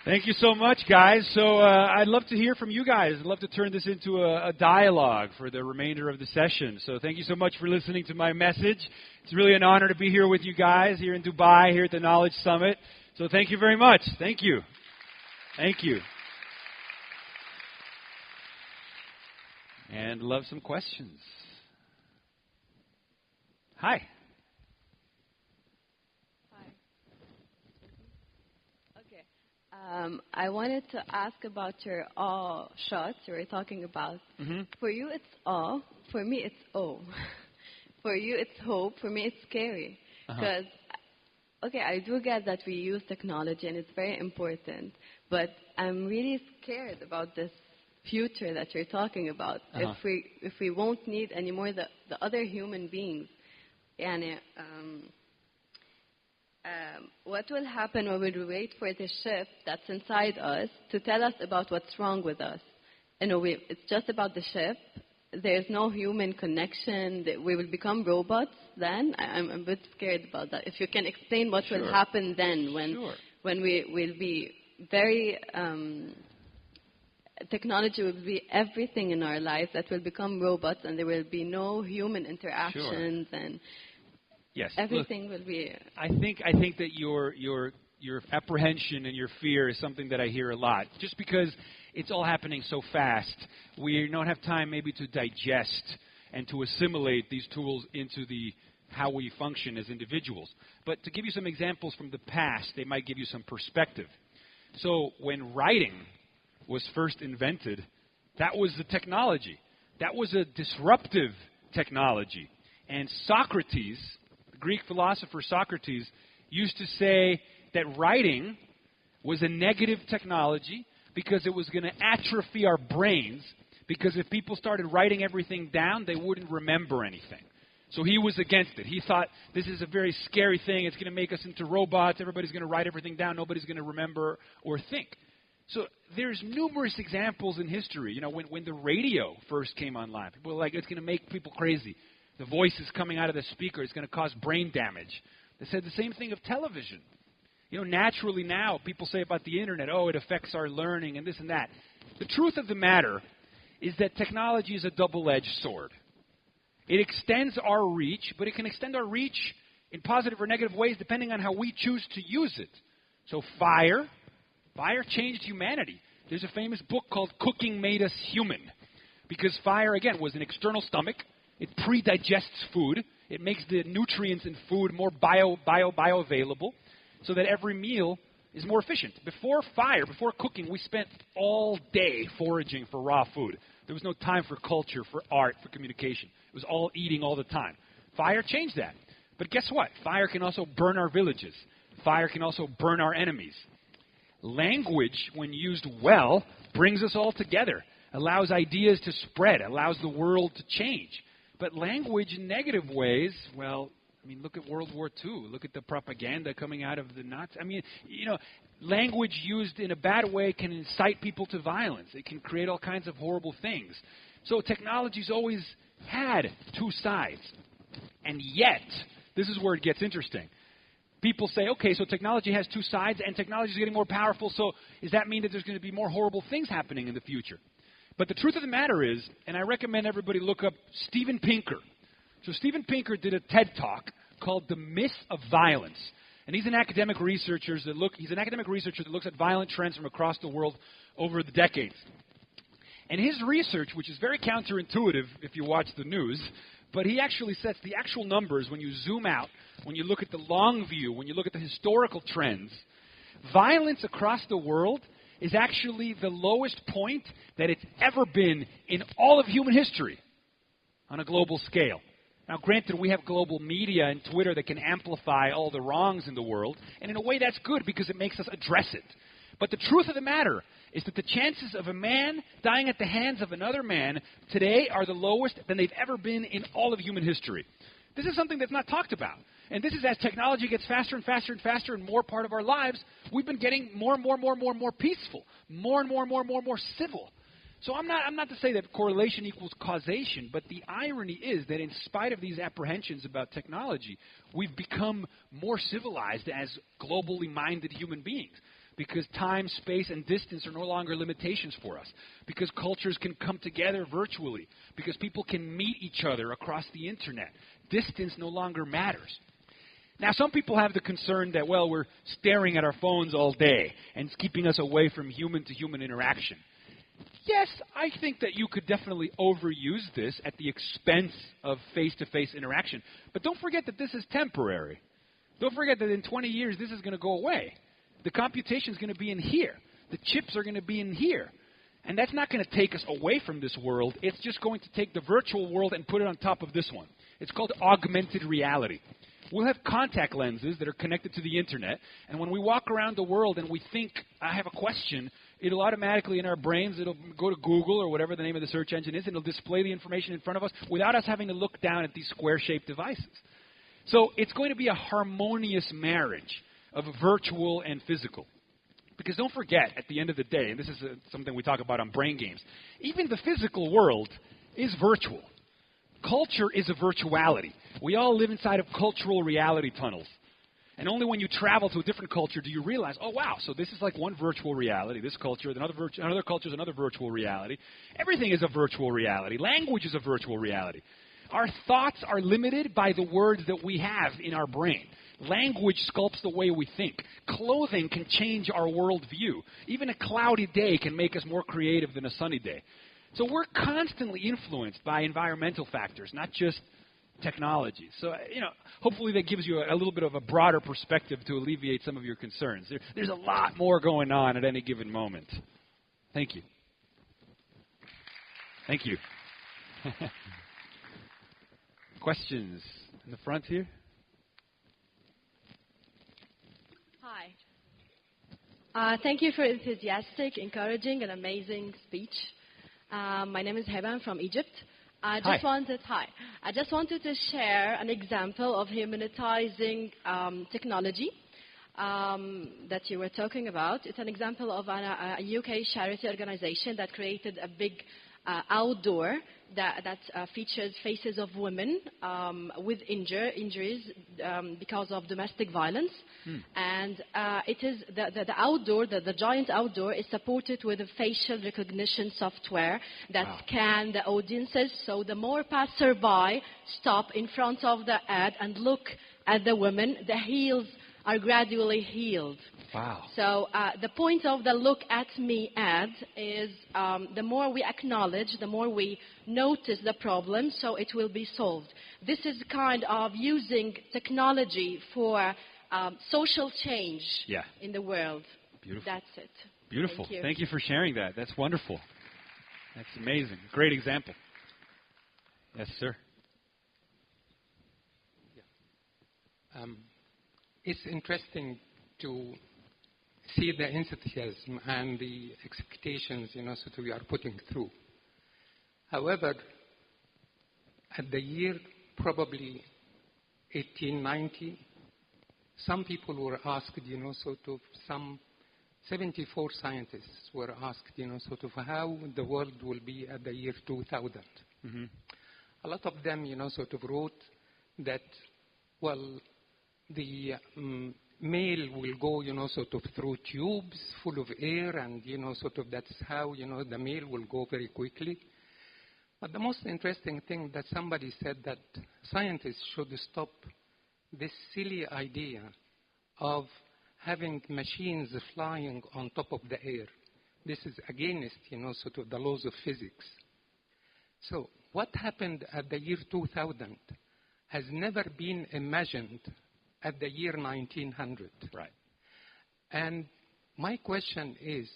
Thank you so much, guys. So I'd love to hear from you guys. I'd love to turn this into a dialogue for the remainder of the session. So thank you so much for listening to my message. It's really an honor to be here with you guys here in Dubai, here at the Knowledge Summit. So thank you very much. Thank you. Thank you. And love some questions. Hi. Okay. I wanted to ask about your awe shots you were talking about. Mm-hmm. For you, it's awe. For me, it's O. For you, it's hope. For me, it's scary. Because, okay, I do get that we use technology and it's very important, but I'm really scared about this future that you're talking about. If we won't need anymore the other human beings, and what will happen when we wait for the ship that's inside us to tell us about what's wrong with us? You know, it's just about the ship. There's no human connection. We will become robots then. I'm a bit scared about that. If you can explain what will happen then when we will be very... technology will be everything in our lives that will become robots, and there will be no human interactions, and everything will be. I think that your apprehension and your fear is something that I hear a lot. Just because it's all happening so fast, we don't have time maybe to digest and to assimilate these tools into how we function as individuals. But to give you some examples from the past, they might give you some perspective. So when writing was first invented, that was the technology. That was a disruptive technology. And Socrates, the Greek philosopher Socrates, used to say that writing was a negative technology because it was going to atrophy our brains, because if people started writing everything down, they wouldn't remember anything. So he was against it. He thought, this is a very scary thing. It's going to make us into robots. Everybody's going to write everything down. Nobody's going to remember or think. So there's numerous examples in history. You know, when the radio first came online, people were like, it's going to make people crazy. The voices coming out of the speaker is going to cause brain damage. They said the same thing of television. You know, naturally now, people say about the internet, oh, it affects our learning and this and that. The truth of the matter is that technology is a double-edged sword. It extends our reach, but it can extend our reach in positive or negative ways depending on how we choose to use it. So fire changed humanity. There's a famous book called Cooking Made Us Human, because fire, again, was an external stomach. It pre-digests food. It makes the nutrients in food more bioavailable so that every meal is more efficient. Before fire, before cooking, we spent all day foraging for raw food. There was no time for culture, for art, for communication. It was all eating all the time. Fire changed that. But guess what? Fire can also burn our villages. Fire can also burn our enemies. Language, when used well, brings us all together, allows ideas to spread, allows the world to change. But language in negative ways, well, I mean, look at World War II. Look at the propaganda coming out of the Nazis. I mean, you know, language used in a bad way can incite people to violence. It can create all kinds of horrible things. So technology's always had two sides. And yet, this is where it gets interesting. People say, okay, so technology has two sides, and technology is getting more powerful, so does that mean that there's going to be more horrible things happening in the future? But the truth of the matter is, and I recommend everybody look up Steven Pinker. So Steven Pinker did a TED Talk called The Myth of Violence. And he's an academic researcher that looks at violent trends from across the world over the decades. And his research, which is very counterintuitive if you watch the news, but he actually sets the actual numbers when you zoom out, when you look at the long view, when you look at the historical trends. Violence across the world is actually the lowest point that it's ever been in all of human history on a global scale. Now, granted, we have global media and Twitter that can amplify all the wrongs in the world, and in a way that's good because it makes us address it. But the truth of the matter is that the chances of a man dying at the hands of another man today are the lowest than they've ever been in all of human history. This is something that's not talked about. And this is as technology gets faster and faster and faster and more part of our lives, we've been getting more and more peaceful, more and more civil. So I'm not to say that correlation equals causation, but the irony is that in spite of these apprehensions about technology, we've become more civilized as globally minded human beings. Because time, space, and distance are no longer limitations for us. Because cultures can come together virtually. Because people can meet each other across the internet. Distance no longer matters. Now, some people have the concern that, well, we're staring at our phones all day and it's keeping us away from human-to-human interaction. Yes, I think that you could definitely overuse this at the expense of face-to-face interaction. But don't forget that this is temporary. Don't forget that in 20 years, this is going to go away. The computation is going to be in here. The chips are going to be in here. And that's not going to take us away from this world. It's just going to take the virtual world and put it on top of this one. It's called augmented reality. We'll have contact lenses that are connected to the internet, and when we walk around the world and we think, I have a question, it'll automatically in our brains, it'll go to Google or whatever the name of the search engine is, and it'll display the information in front of us without us having to look down at these square-shaped devices. So it's going to be a harmonious marriage of virtual and physical. Because don't forget, at the end of the day, and this is something we talk about on Brain Games, even the physical world is virtual. Culture is a virtuality. We all live inside of cultural reality tunnels. And only when you travel to a different culture do you realize, oh, wow, so this is like one virtual reality, this culture, another culture is another virtual reality. Everything is a virtual reality. Language is a virtual reality. Our thoughts are limited by the words that we have in our brain. Language sculpts the way we think. Clothing can change our worldview. Even a cloudy day can make us more creative than a sunny day. So we're constantly influenced by environmental factors, not just technology. So, hopefully that gives you a little bit of a broader perspective to alleviate some of your concerns. There's a lot more going on at any given moment. Thank you. Thank you. Questions in the front here? Hi. Thank you for enthusiastic, encouraging, and amazing speech. My name is Heba. I'm from Egypt. I just wanted to share an example of humanitizing technology that you were talking about. It's an example of a UK charity organization that created a big outdoor that features faces of women with injuries because of domestic violence. And it is the outdoor, the giant outdoor is supported with a facial recognition software that scan the audiences. So the more passerby stop in front of the ad and look at the women, the heels are gradually healed. Wow. So the point of the Look at Me ad is the more we acknowledge, the more we notice the problem, so it will be solved. This is kind of using technology for social change in the world. Beautiful. That's it. Beautiful. Thank you. Thank you for sharing that. That's wonderful. That's amazing. Great example. Yes, sir. It's interesting to see the enthusiasm and the expectations, that we are putting through. However, at the year probably 1890, some people were asked, some 74 scientists were asked, how the world will be at the year 2000. Mm-hmm. A lot of them, wrote that, well, the male will go, through tubes full of air, and, that's how, the male will go very quickly. But the most interesting thing that somebody said that scientists should stop this silly idea of having machines flying on top of the air. This is against, the laws of physics. So what happened at the year 2000 has never been imagined at the year 1900. Right. And my question is,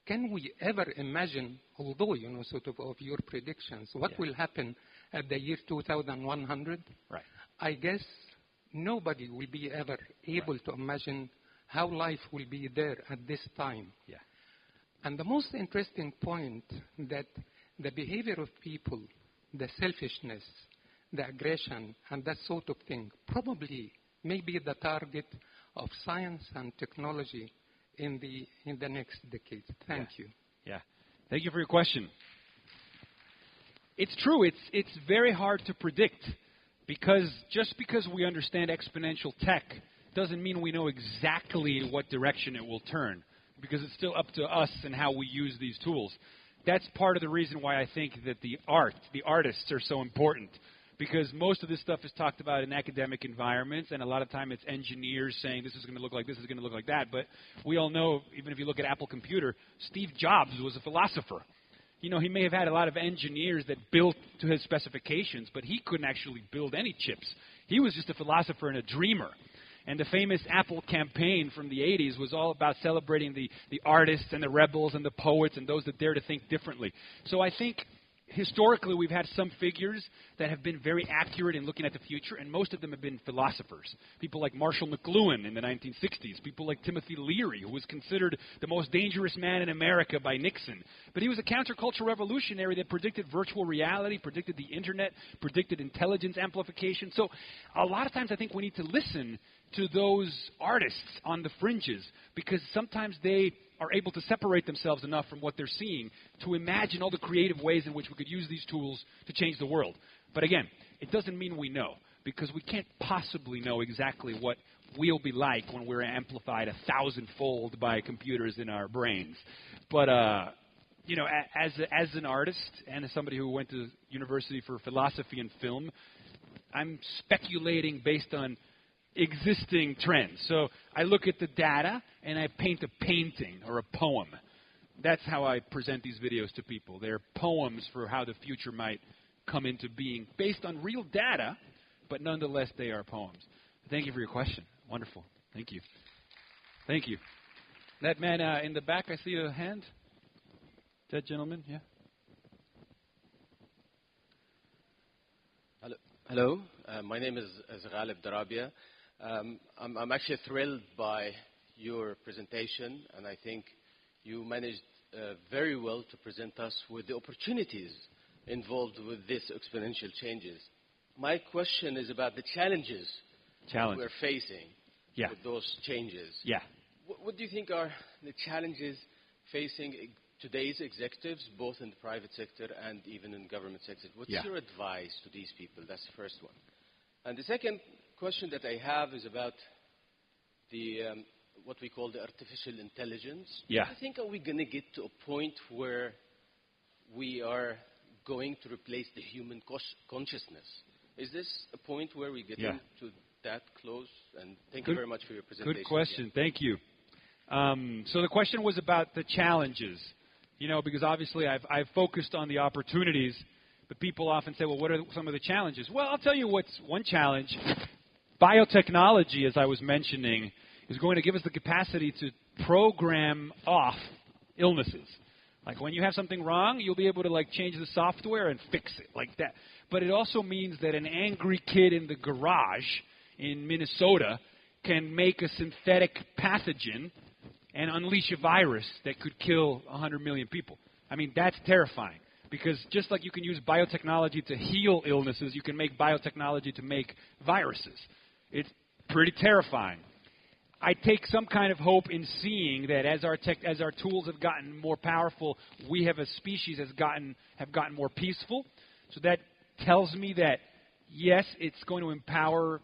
can we ever imagine, although, of your predictions, what will happen at the year 2100? Right. I guess nobody will be ever able to imagine how life will be there at this time. Yeah. And the most interesting point that the behavior of people, the selfishness, the aggression, and that sort of thing, probably may be the target of science and technology in the next decades. Thank you. Yeah. Thank you for your question. It's true. It's very hard to predict, because just because we understand exponential tech doesn't mean we know exactly what direction it will turn, because it's still up to us and how we use these tools. That's part of the reason why I think that the artists are so important, because most of this stuff is talked about in academic environments, and a lot of time it's engineers saying this is going to look like this, is going to look like that. But we all know, even if you look at Apple Computer, Steve Jobs was a philosopher. You know, he may have had a lot of engineers that built to his specifications, but he couldn't actually build any chips. He was just a philosopher and a dreamer. And the famous Apple campaign from the 80s was all about celebrating the artists and the rebels and the poets and those that dare to think differently. So I think historically we've had some figures that have been very accurate in looking at the future, and most of them have been philosophers. People like Marshall McLuhan in the 1960s. People like Timothy Leary, who was considered the most dangerous man in America by Nixon. But he was a countercultural revolutionary that predicted virtual reality, predicted the internet, predicted intelligence amplification. So a lot of times I think we need to listen to those artists on the fringes, because sometimes they are able to separate themselves enough from what they're seeing to imagine all the creative ways in which we could use these tools to change the world. But again, it doesn't mean we know, because we can't possibly know exactly what we'll be like when we're amplified 1,000-fold by computers in our brains. But you know, as an artist and as somebody who went to university for philosophy and film, I'm speculating based on existing trends. So I look at the data and I paint a painting or a poem. That's how I present these videos to people. They're poems for how the future might come into being based on real data, but nonetheless they are poems. Thank you for your question. Wonderful. Thank you. Thank you. That man in the back, I see a hand. That gentleman, yeah. Hello. My name is Ghalib Darabia. I'm actually thrilled by your presentation, and I think you managed very well to present us with the opportunities involved with these exponential changes. My question is about the challenges we're facing with those changes. Yeah. What do you think are the challenges facing today's executives, both in the private sector and even in the government sector? What's your advice to these people? That's the first one. And the second question that I have is about the what we call the artificial intelligence. Yeah. I think, are we going to get to a point where we are going to replace the human consciousness? Is this a point where we get into that close? And thank you very much for your presentation. Good question. Thank you. So the question was about the challenges, you know, because obviously I've focused on the opportunities, but people often say, well, what are some of the challenges? Well, I'll tell you what's one challenge. Biotechnology, as I was mentioning, is going to give us the capacity to program off illnesses. Like when you have something wrong, you'll be able to like change the software and fix it like that. But it also means that an angry kid in the garage in Minnesota can make a synthetic pathogen and unleash a virus that could kill 100 million people. I mean, that's terrifying. Because just like you can use biotechnology to heal illnesses, you can make biotechnology to make viruses. It's pretty terrifying. I take some kind of hope in seeing that as our tools have gotten more powerful, we have as species have gotten more peaceful. So that tells me that, yes, it's going to empower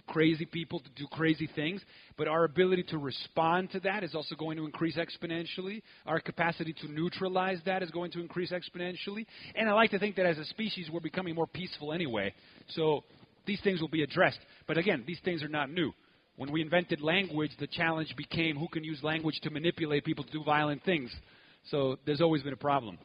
crazy people to do crazy things, but our ability to respond to that is also going to increase exponentially. Our capacity to neutralize that is going to increase exponentially. And I like to think that as a species, we're becoming more peaceful anyway. So these things will be addressed. But again, these things are not new. When we invented language, the challenge became who can use language to manipulate people to do violent things. So there's always been a problem.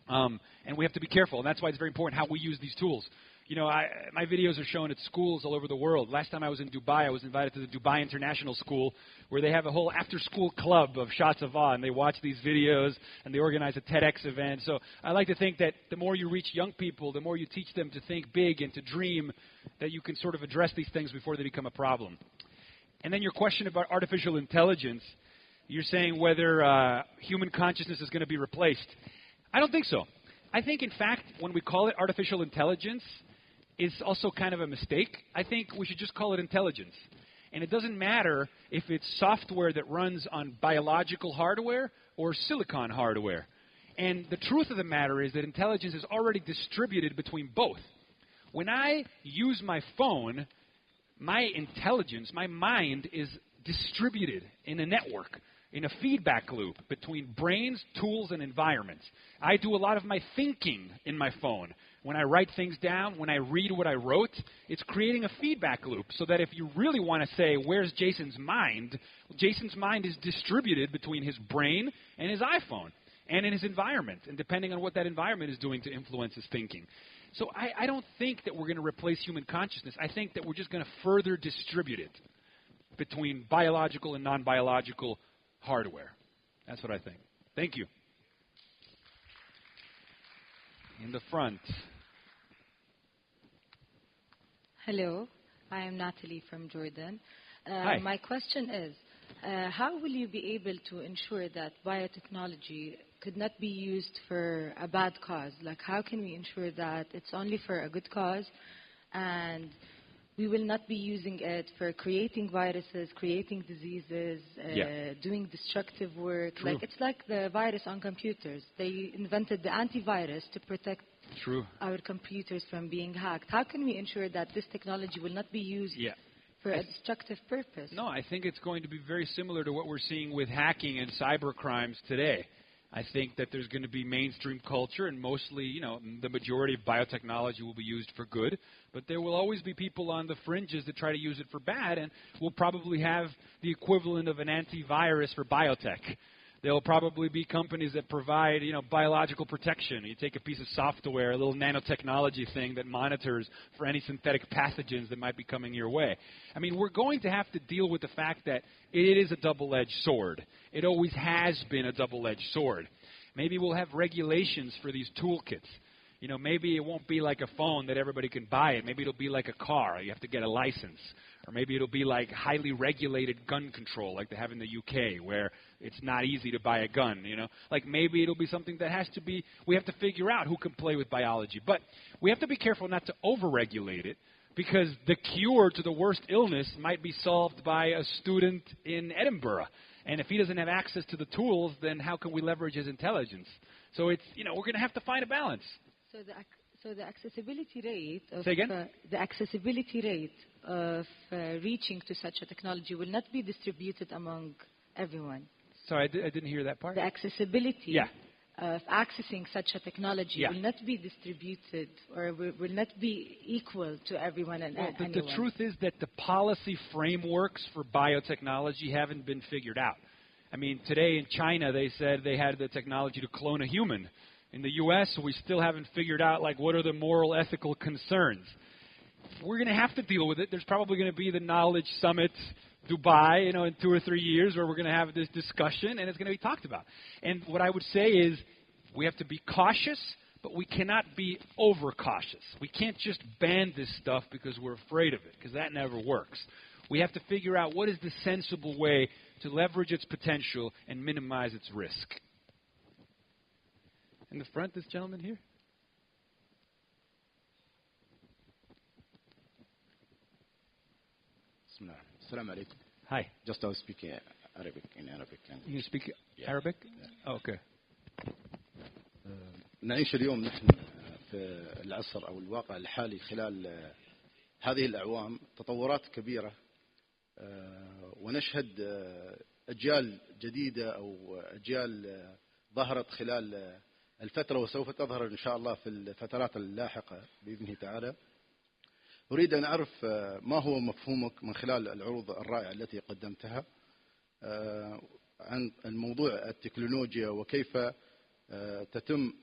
And we have to be careful. And that's why it's very important how we use these tools. You know, my videos are shown at schools all over the world. Last time I was in Dubai, I was invited to the Dubai International School, where they have a whole after-school club of shots of awe, and they watch these videos, and they organize a TEDx event. So I like to think that the more you reach young people, the more you teach them to think big and to dream, that you can sort of address these things before they become a problem. And then your question about artificial intelligence, you're saying whether human consciousness is going to be replaced. I don't think so. I think, in fact, when we call it artificial intelligence, it's also kind of a mistake. I think we should just call it intelligence. And it doesn't matter if it's software that runs on biological hardware or silicon hardware. And the truth of the matter is that intelligence is already distributed between both. When I use my phone, my intelligence, my mind is distributed in a network, in a feedback loop between brains, tools, and environments. I do a lot of my thinking in my phone. when I write things down, when I read what I wrote, it's creating a feedback loop so that if you really want to say, where's Jason's mind? Well, Jason's mind is distributed between his brain and his iPhone and in his environment, and depending on what that environment is doing to influence his thinking. So I don't think that we're going to replace human consciousness. I think that we're just going to further distribute it between biological and non-biological hardware. That's what I think. Thank you. In the front. Hello, I am Natalie from Jordan. Hi. My question is, how will you be able to ensure that biotechnology could not be used for a bad cause? Like, how can we ensure that it's only for a good cause and we will not be using it for creating viruses, creating diseases, doing destructive work? True. Like, it's like the virus on computers. They invented the antivirus to protect our computers from being hacked. How can we ensure that this technology will not be used for a destructive purpose? No, I think it's going to be very similar to what we're seeing with hacking and cyber crimes today. I think that there's going to be mainstream culture, and mostly, the majority of biotechnology will be used for good, but there will always be people on the fringes that try to use it for bad, and we'll probably have the equivalent of an antivirus for biotech. There will probably be companies that provide, biological protection. You take a piece of software, a little nanotechnology thing that monitors for any synthetic pathogens that might be coming your way. I mean, we're going to have to deal with the fact that it is a double-edged sword. It always has been a double-edged sword. Maybe we'll have regulations for these toolkits. Maybe it won't be like a phone that everybody can buy it. Maybe it'll be like a car. You have to get a license. Or maybe it'll be like highly regulated gun control like they have in the UK, where it's not easy to buy a gun, Like maybe it'll be something that has to be, we have to figure out who can play with biology. But we have to be careful not to over-regulate it, because the cure to the worst illness might be solved by a student in Edinburgh. And if he doesn't have access to the tools, then how can we leverage his intelligence? So it's, we're going to have to find a balance. So the accessibility rate of Say again? The accessibility rate of reaching to such a technology will not be distributed among everyone. Sorry, I didn't hear that part. The accessibility of accessing such a technology will not be distributed, or will not be equal to everyone and anyone. The truth is that the policy frameworks for biotechnology haven't been figured out. I mean, today in China they said they had the technology to clone a human. In the U.S., we still haven't figured out, what are the moral, ethical concerns. We're going to have to deal with it. There's probably going to be the Knowledge Summit, Dubai, in 2 or 3 years, where we're going to have this discussion, and it's going to be talked about. And what I would say is we have to be cautious, but we cannot be overcautious. We can't just ban this stuff because we're afraid of it, because that never works. We have to figure out what is the sensible way to leverage its potential and minimize its risk. In the front, this gentleman here. Assalamu alaikum. Hi. Just I was speaking Arabic in Arabic. You can speak Arabic? Oh, okay. نعيش اليوم نحن في العصر أو الواقع الحالي خلال هذه الأعوام تطورات كبيرة ونشهد أجيال جديدة أو أجيال ظهرت خلال الفترة وسوف تظهر إن شاء الله في الفترات اللاحقة بإذنه تعالى. أريد أن أعرف ما هو مفهومك من خلال العروض الرائعة التي قدمتها عن الموضوع التكنولوجيا وكيف تتم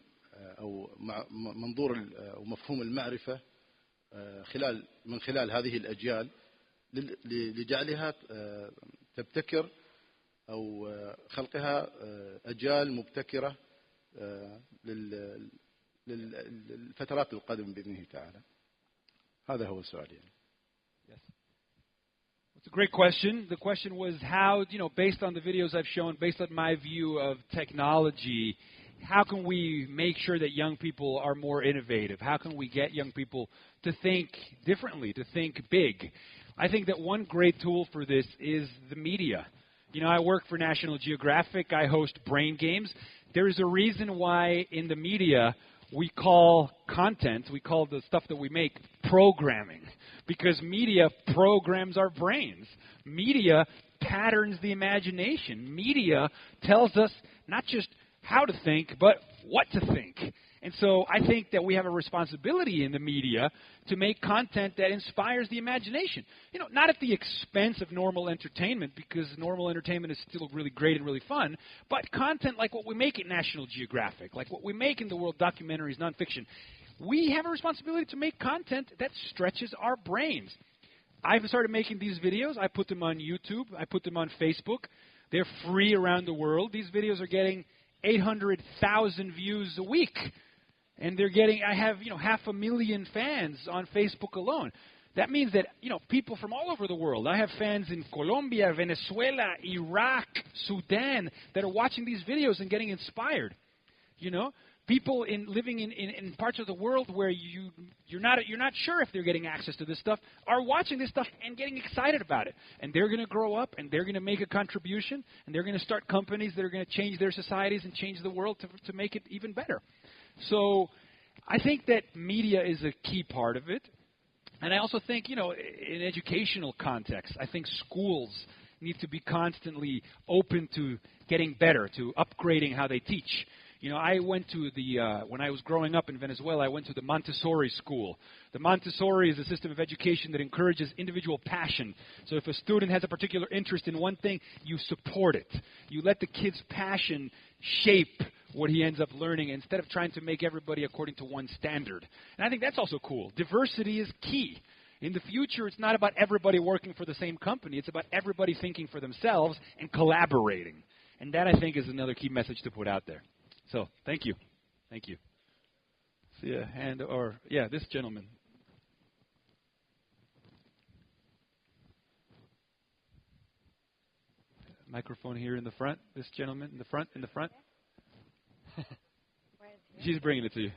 أو منظور أو مفهوم المعرفة من خلال هذه الأجيال لجعلها تبتكر أو خلقها أجيال مبتكرة للفترات القادمة بإذنه تعالى. هذا هو السؤال يعني. Yes. It's a great question. The question was how, based on the videos I've shown, based on my view of technology, how can we make sure that young people are more innovative? How can we get young people to think differently, to think big? I think that one great tool for this is the media. I work for National Geographic. I host brain games. There is a reason why in the media we call content, we call the stuff that we make programming, because media programs our brains. Media patterns the imagination. Media tells us not just how to think, but what to think. And so I think that we have a responsibility in the media to make content that inspires the imagination. You know, not at the expense of normal entertainment, because normal entertainment is still really great and really fun, but content like what we make at National Geographic, like what we make in the world, documentaries, nonfiction. We have a responsibility to make content that stretches our brains. I've started making these videos. I put them on YouTube. I put them on Facebook. They're free around the world. These videos are getting 800,000 views a week. And they're getting, I have, 500,000 fans on Facebook alone. That means that, people from all over the world. I have fans in Colombia, Venezuela, Iraq, Sudan that are watching these videos and getting inspired. People living in parts of the world where you're not sure if they're getting access to this stuff are watching this stuff and getting excited about it. And they're going to grow up and they're going to make a contribution and they're going to start companies that are going to change their societies and change the world to make it even better. So I think that media is a key part of it. And I also think, in educational context, I think schools need to be constantly open to getting better, to upgrading how they teach. I went to when I was growing up in Venezuela, I went to the Montessori school. The Montessori is a system of education that encourages individual passion. So if a student has a particular interest in one thing, you support it. You let the kid's passion shape what he ends up learning instead of trying to make everybody according to one standard. And I think that's also cool. Diversity is key. In the future, it's not about everybody working for the same company. It's about everybody thinking for themselves and collaborating. And that, I think, is another key message to put out there. So, thank you. Thank you. See a hand, this gentleman. Microphone here in the front. This gentleman in the front. She's bringing it to you.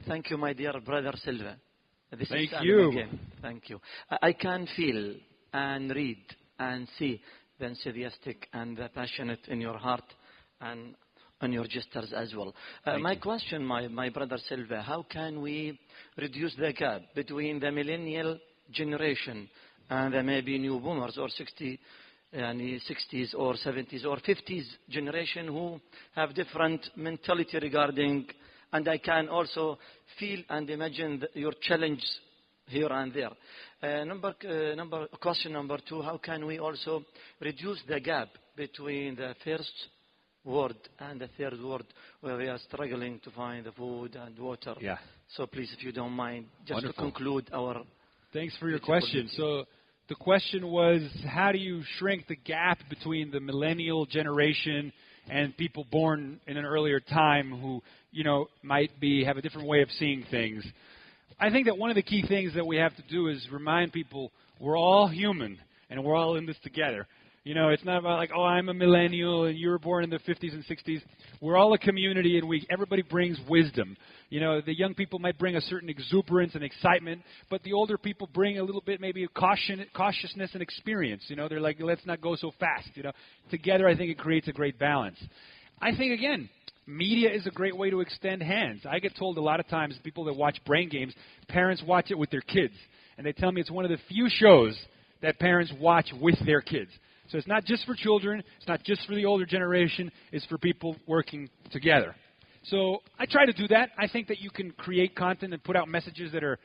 Thank you, my dear brother Silva. Thank you. Again. Thank you. I can feel and read and see the enthusiastic and the passionate in your heart and on your gestures as well. My question, my brother Silva, how can we reduce the gap between the millennial generation and the maybe new boomers or 60s or 70s or 50s generation who have different mentality regarding, and I can also feel and imagine your challenge here and there. Question number 2, how can we also reduce the gap between the first world and the third world where we are struggling to find the food and water? Yeah. So please, if you don't mind, just Wonderful. to conclude our... Thanks for your question. So the question was, how do you shrink the gap between the millennial generation and people born in an earlier time who, might have a different way of seeing things? I think that one of the key things that we have to do is remind people we're all human and we're all in this together. It's not about like, oh, I'm a millennial and you were born in the 50s and 60s. We're all a community and everybody brings wisdom. The young people might bring a certain exuberance and excitement, but the older people bring a little bit maybe of cautiousness and experience. They're like, let's not go so fast. Together I think it creates a great balance. I think, again, media is a great way to extend hands. I get told a lot of times, people that watch Brain Games, parents watch it with their kids. And they tell me it's one of the few shows that parents watch with their kids. So it's not just for children. It's not just for the older generation. It's for people working together. So I try to do that. I think that you can create content and put out messages that are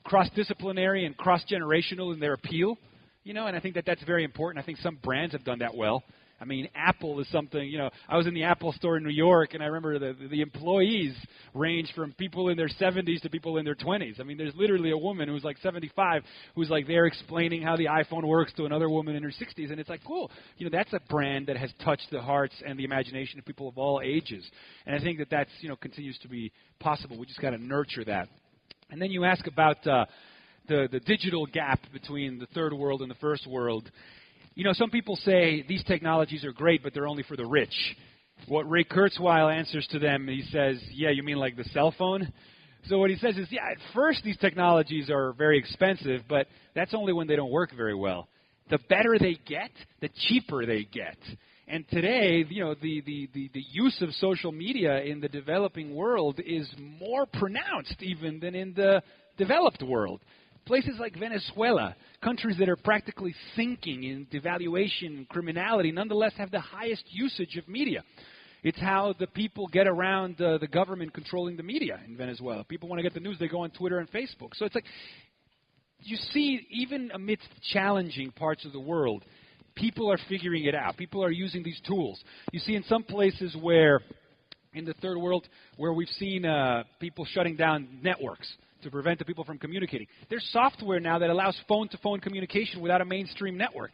cross-disciplinary and cross-generational in their appeal. And I think that that's very important. I think some brands have done that well. I mean, Apple is something, I was in the Apple store in New York, and I remember the employees range from people in their 70s to people in their 20s. I mean, there's literally a woman who's like 75 who's like there explaining how the iPhone works to another woman in her 60s, and it's like, cool. That's a brand that has touched the hearts and the imagination of people of all ages. And I think that that's, continues to be possible. We just got to nurture that. And then you ask about the digital gap between the third world and the first world. Some people say these technologies are great, but they're only for the rich. What Ray Kurzweil answers to them, he says, yeah, you mean like the cell phone? So what he says is, yeah, at first these technologies are very expensive, but that's only when they don't work very well. The better they get, the cheaper they get. And today, the use of social media in the developing world is more pronounced even than in the developed world. Places like Venezuela, countries that are practically sinking in devaluation and criminality, nonetheless have the highest usage of media. It's how the people get around the government controlling the media in Venezuela. People want to get the news, they go on Twitter and Facebook. So it's like, you see, even amidst challenging parts of the world, people are figuring it out. People are using these tools. You see in some places where, in the third world, where we've seen people shutting down networks to prevent the people from communicating. There's software now that allows phone-to-phone communication without a mainstream network.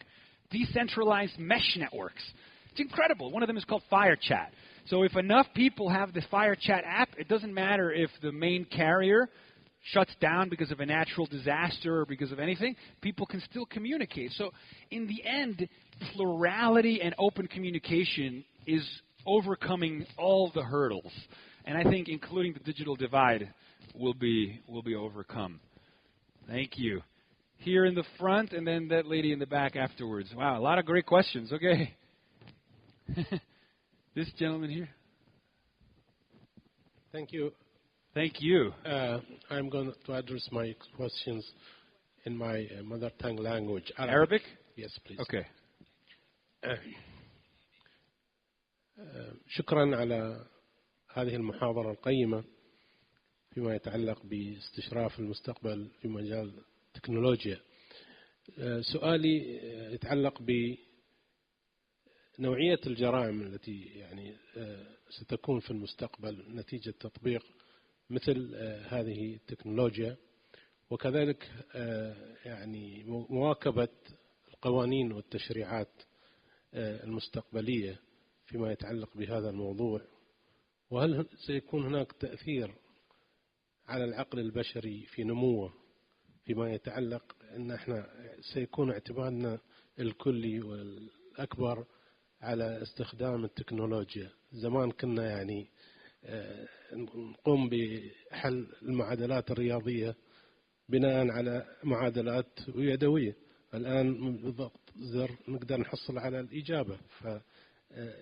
Decentralized mesh networks. It's incredible. One of them is called FireChat. So if enough people have the FireChat app, it doesn't matter if the main carrier shuts down because of a natural disaster or because of anything, people can still communicate. So in the end, plurality and open communication is overcoming all the hurdles. And I think including the digital divide will be overcome. Thank you. Here in the front, and then that lady in the back afterwards. Wow, a lot of great questions. Okay. This gentleman here. Thank you. Thank you. I'm going to address my questions in my mother tongue language. Arabic? Yes, please. Okay. شكرا على هذه المحاضرة القيمة فيما يتعلق باستشراف المستقبل في مجال التكنولوجيا. سؤالي يتعلق بنوعية الجرائم التي يعني ستكون في المستقبل نتيجة تطبيق مثل هذه التكنولوجيا، وكذلك يعني مواكبة القوانين والتشريعات المستقبلية فيما يتعلق بهذا الموضوع، وهل سيكون هناك تأثير على العقل البشري في نموه فيما يتعلق أن احنا سيكون اعتمادنا الكلي والأكبر على استخدام التكنولوجيا. زمان كنا يعني نقوم بحل المعادلات الرياضية بناء على معادلات يدوية، الآن بضغط زر نقدر نحصل على الإجابة.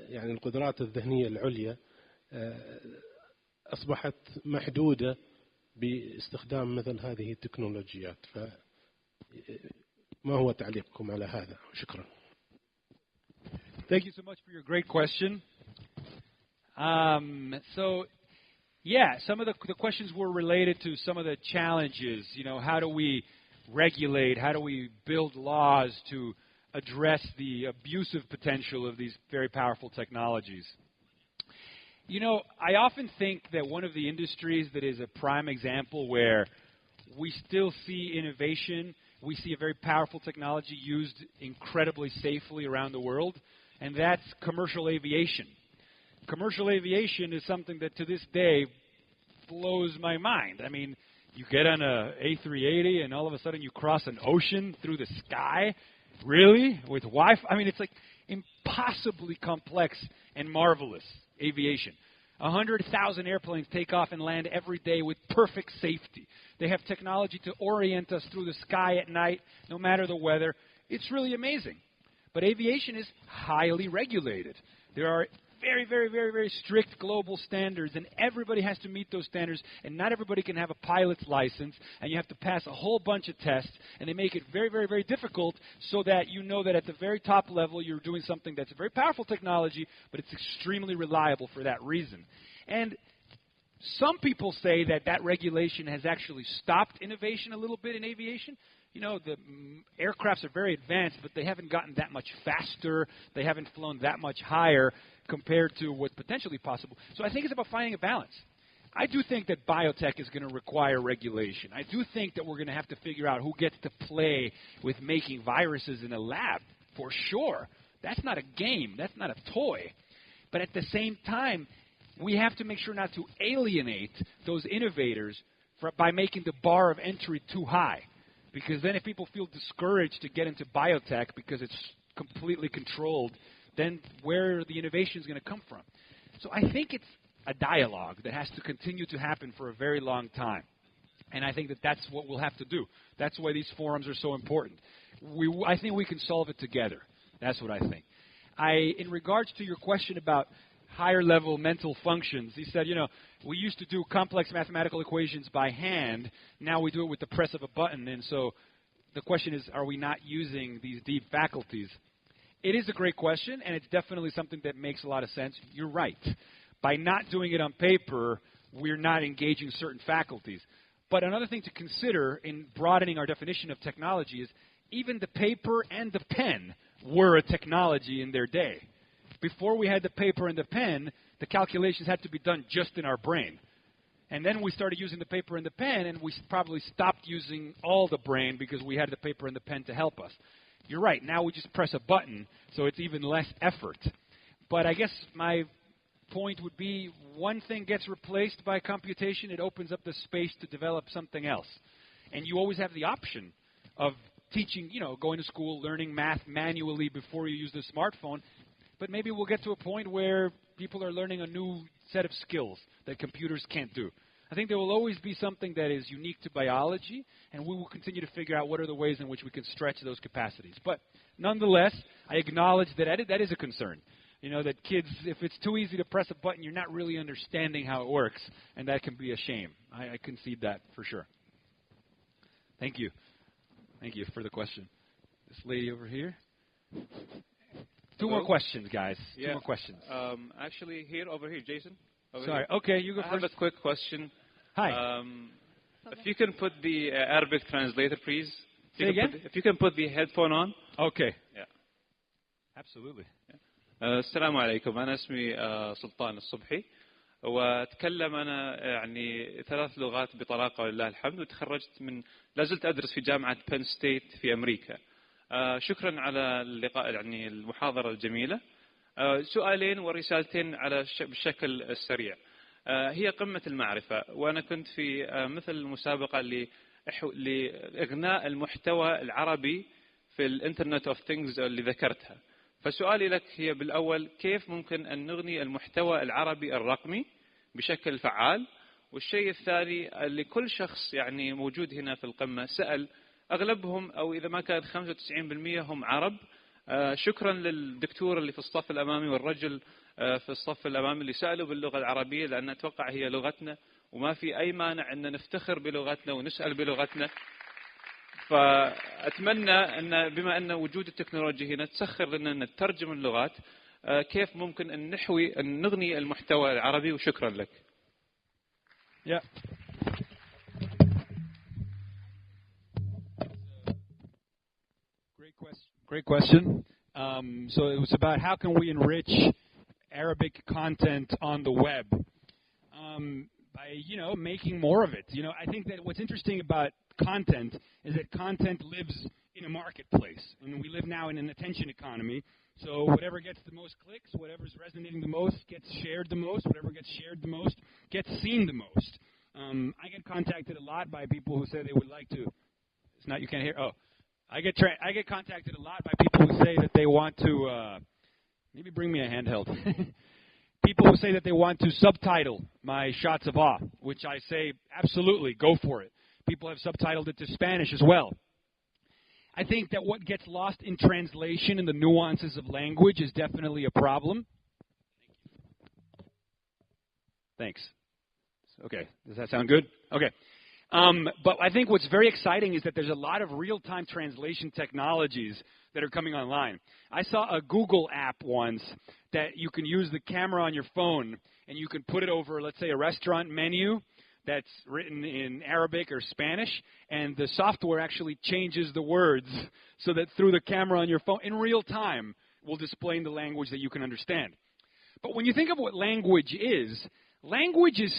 يعني القدرات الذهنية العليا أصبحت محدودة باستخدام مثل هذه التكنولوجيات. فما هو تعليقكم على هذا؟ شكرا. Thank you so much for your great question. So, yeah, some of the questions were related to some of the challenges. You know, how do we regulate? How do we build laws to address the abusive potential of these very powerful technologies? You know, I often think that one of the industries that is a prime example where we still see innovation, we see a very powerful technology used incredibly safely around the world, and that's commercial aviation. Commercial aviation is something that to this day blows my mind. I mean, you get on a A380 and all of a sudden you cross an ocean through the sky. Really? With Wi-Fi? I mean, it's like impossibly complex and marvelous aviation. 100,000 airplanes take off and land every day with perfect safety. They have technology to orient us through the sky at night, no matter the weather. It's really amazing. But aviation is highly regulated. There are very, very, very, very strict global standards, and everybody has to meet those standards, and not everybody can have a pilot's license, and you have to pass a whole bunch of tests, and they make it very, very, very difficult so that you know that at the very top level you're doing something that's a very powerful technology, but it's extremely reliable for that reason. And some people say that that regulation has actually stopped innovation a little bit in aviation. You know, the aircrafts are very advanced, but they haven't gotten that much faster. They haven't flown that much higher compared to what's potentially possible. So I think it's about finding a balance. I do think that biotech is going to require regulation. I do think that we're going to have to figure out who gets to play with making viruses in a lab, for sure. That's not a game. That's not a toy. But at the same time, we have to make sure not to alienate those innovators by making the bar of entry too high. Because then if people feel discouraged to get into biotech because it's completely controlled, then where are the innovations going to come from? So I think it's a dialogue that has to continue to happen for a very long time. And I think that that's what we'll have to do. That's why these forums are so important. I think we can solve it together. That's what I think. In regards to your question about higher-level mental functions, he said, you know, we used to do complex mathematical equations by hand. Now we do it with the press of a button. And so the question is, are we not using these deep faculties? It is a great question, and it's definitely something that makes a lot of sense. You're right. By not doing it on paper, we're not engaging certain faculties. But another thing to consider in broadening our definition of technology is even the paper and the pen were a technology in their day. Before we had the paper and the pen, the calculations had to be done just in our brain. And then we started using the paper and the pen, and we probably stopped using all the brain because we had the paper and the pen to help us. You're right. Now we just press a button, so it's even less effort. But I guess my point would be one thing gets replaced by computation, it opens up the space to develop something else. And you always have the option of teaching, going to school, learning math manually before you use the smartphone. But maybe we'll get to a point where people are learning a new set of skills that computers can't do. I think there will always be something that is unique to biology, and we will continue to figure out what are the ways in which we can stretch those capacities. But nonetheless, I acknowledge that is a concern. That kids, if it's too easy to press a button, you're not really understanding how it works, and that can be a shame. I concede that for sure. Thank you. Thank you for the question. This lady over here. Two more questions, guys. Yeah. 2 more questions. Actually, over here, Jason. Sorry. Okay, you go first. I have a quick question. Hi. If you can put the Arabic translator, please. Say again? If you can put the headphone on. Okay. Yeah. Absolutely. السلام عليكم. أنا اسمي سلطان الصبحي وأتكلم أنا يعني 3 لغات بطلاقة ولله الحمد وتخرجت لازلت أدرس في جامعة بين ستيت في أمريكا. شكرا على اللقاء يعني المحاضرة الجميلة. سؤالين ورسالتين بالشكل السريع. هي قمة المعرفة وأنا كنت في مثل مسابقة لإغناء المحتوى العربي في الإنترنت أوف ثينجز اللي ذكرتها. فسؤالي لك هي بالأول كيف ممكن أن نغني المحتوى العربي الرقمي بشكل فعال؟ والشيء الثاني اللي كل شخص يعني موجود هنا في القمة سأل أغلبهم أو إذا ما كان 95% هم عرب. شكرا للدكتور اللي في الصف الأمامي والرجل في الصف الأمامي اللي سألوا باللغة العربية لأن أتوقع هي لغتنا وما في أي مانع أن نفتخر بلغتنا ونسأل بلغتنا. فأتمنى أن بما أن وجود التكنولوجيا هنا تسخر لنا أن نترجم اللغات كيف ممكن أن نغني المحتوى العربي وشكرا لك. Yeah. Great question. So it was about how can we enrich Arabic content on the web by making more of it. I think that what's interesting about content is that content lives in a marketplace, and we live now in an attention economy. So whatever gets the most clicks, whatever's resonating the most, gets shared the most. Whatever gets shared the most, gets seen the most. I get contacted a lot by people who say they would like to. It's not you can't hear. Oh, I get contacted a lot by people who say that they want to. Maybe bring me a handheld. People who say that they want to subtitle my shots of awe, which I say absolutely go for it. People have subtitled it to Spanish as well. I think that what gets lost in translation and the nuances of language is definitely a problem. Thanks. Okay, does that sound good? Okay. But I think what's very exciting is that there's a lot of real-time translation technologies that are coming online. I saw a Google app once that you can use the camera on your phone and you can put it over, let's say, a restaurant menu that's written in Arabic or Spanish, and the software actually changes the words so that through the camera on your phone in real time will display in the language that you can understand. But when you think of what language is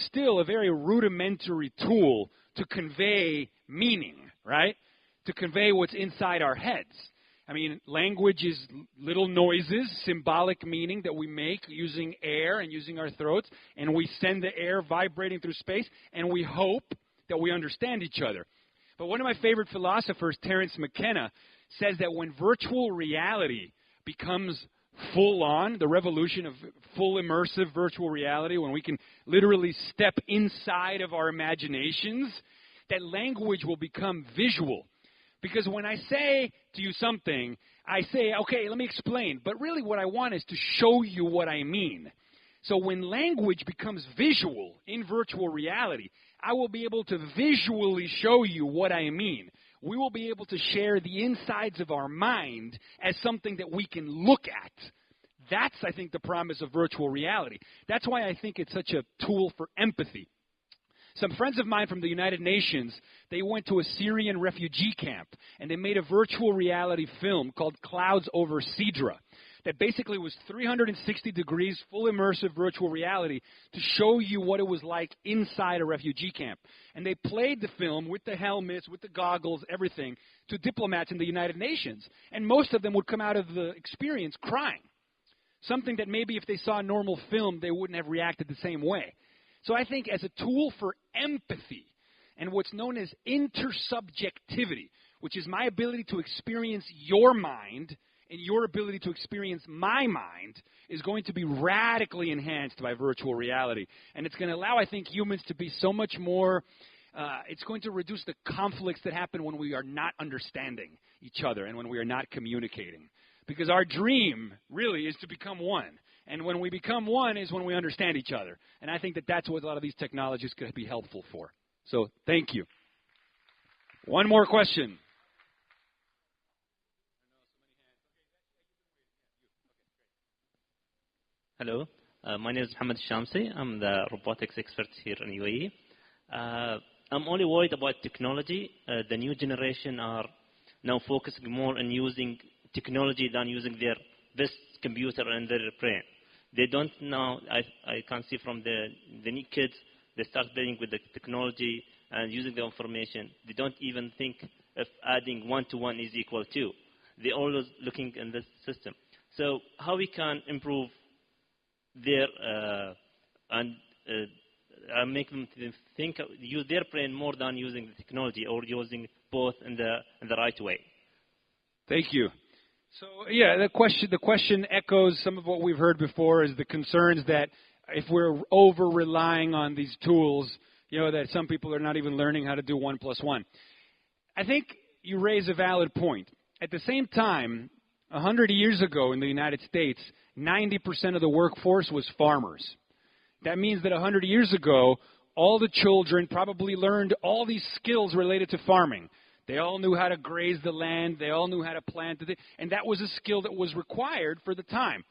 still a very rudimentary tool to convey meaning, right? To convey what's inside our heads. I mean, language is little noises, symbolic meaning that we make using air and using our throats, and we send the air vibrating through space, and we hope that we understand each other. But one of my favorite philosophers, Terence McKenna, says that when virtual reality becomes full-on, the revolution of full immersive virtual reality, when we can literally step inside of our imaginations, that language will become visual. Because when I say to you something, I say, okay, let me explain. But really what I want is to show you what I mean. So when language becomes visual in virtual reality, I will be able to visually show you what I mean. we will be able to share the insides of our mind as something that we can look at. That's, I think, the promise of virtual reality. That's why I think it's such a tool for empathy. Some friends of mine from the United Nations, they went to a Syrian refugee camp, and they made a virtual reality film called Clouds Over Sidra that basically was 360 degrees, full immersive virtual reality to show you what it was like inside a refugee camp. And they played the film with the helmets, with the goggles, everything, to diplomats in the United Nations. And most of them would come out of the experience crying. Something that maybe if they saw a normal film, they wouldn't have reacted the same way. So I think as a tool for empathy and what's known as intersubjectivity, which is my ability to experience your mind and your ability to experience my mind, is going to be radically enhanced by virtual reality. And it's going to allow, I think, humans to be so much more, it's going to reduce the conflicts that happen when we are not understanding each other and when we are not communicating. Because our dream really is to become one. And when we become one is when we understand each other. And I think that that's what a lot of these technologies could be helpful for. So thank you. One more question. Hello, my name is Mohammed Shamsi. I'm the robotics expert here in UAE. I'm only worried about technology. The new generation are now focusing more on using technology than using their best computer and their brain. They don't know, I can see from the new kids, they start playing with the technology and using the information. They don't even think of adding 1 to 1 is equal to. They're always looking in this system. So how we can improve their and make them think, use their brain more than using the technology, or using both in the right way. Thank you. So yeah, the question echoes some of what we've heard before, is the concerns that if we're over relying on these tools, that some people are not even learning how to do 1 + 1. I think you raise a valid point. At the same time, 100 years ago in the United States, 90% of the workforce was farmers. That means that 100 years ago, all the children probably learned all these skills related to farming. They all knew how to graze the land. They all knew how to plant it. And that was a skill that was required for the time.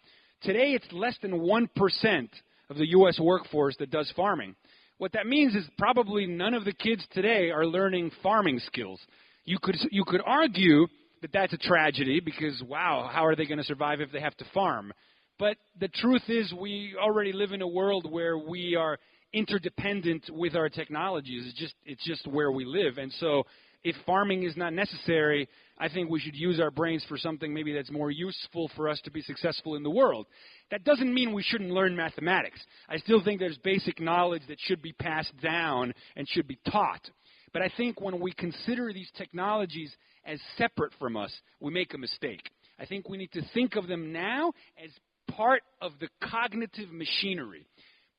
Today, it's less than 1% of the U.S. workforce that does farming. What that means is probably none of the kids today are learning farming skills. You could argue that that's a tragedy because, wow, how are they going to survive if they have to farm? But the truth is we already live in a world where we are interdependent with our technologies. It's just where we live. And so if farming is not necessary, I think we should use our brains for something maybe that's more useful for us to be successful in the world. That doesn't mean we shouldn't learn mathematics. I still think there's basic knowledge that should be passed down and should be taught. But I think when we consider these technologies as separate from us, we make a mistake. I think we need to think of them now as part of the cognitive machinery.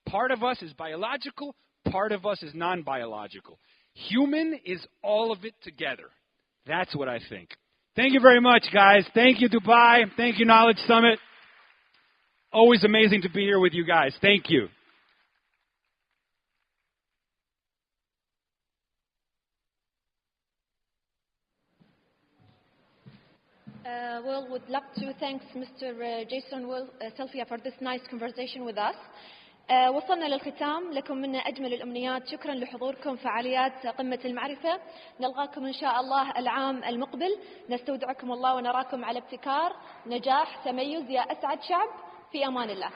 Part of us is biological, part of us is non-biological. Human is all of it together. That's what I think. Thank you very much, guys. Thank you, Dubai. Thank you, Knowledge Summit. Always amazing to be here with you guys. Thank you. Would love to thank Mr. Jason Sylvia for this nice conversation with us. وصلنا للختام. لكم منا أجمل الأمنيات. شكرا لحضوركم فعاليات قمة المعرفة. نلقاكم إن شاء الله العام المقبل. نستودعكم الله ونراكم على ابتكار، نجاح، تميز، يا أسعد شعب. في أمان الله.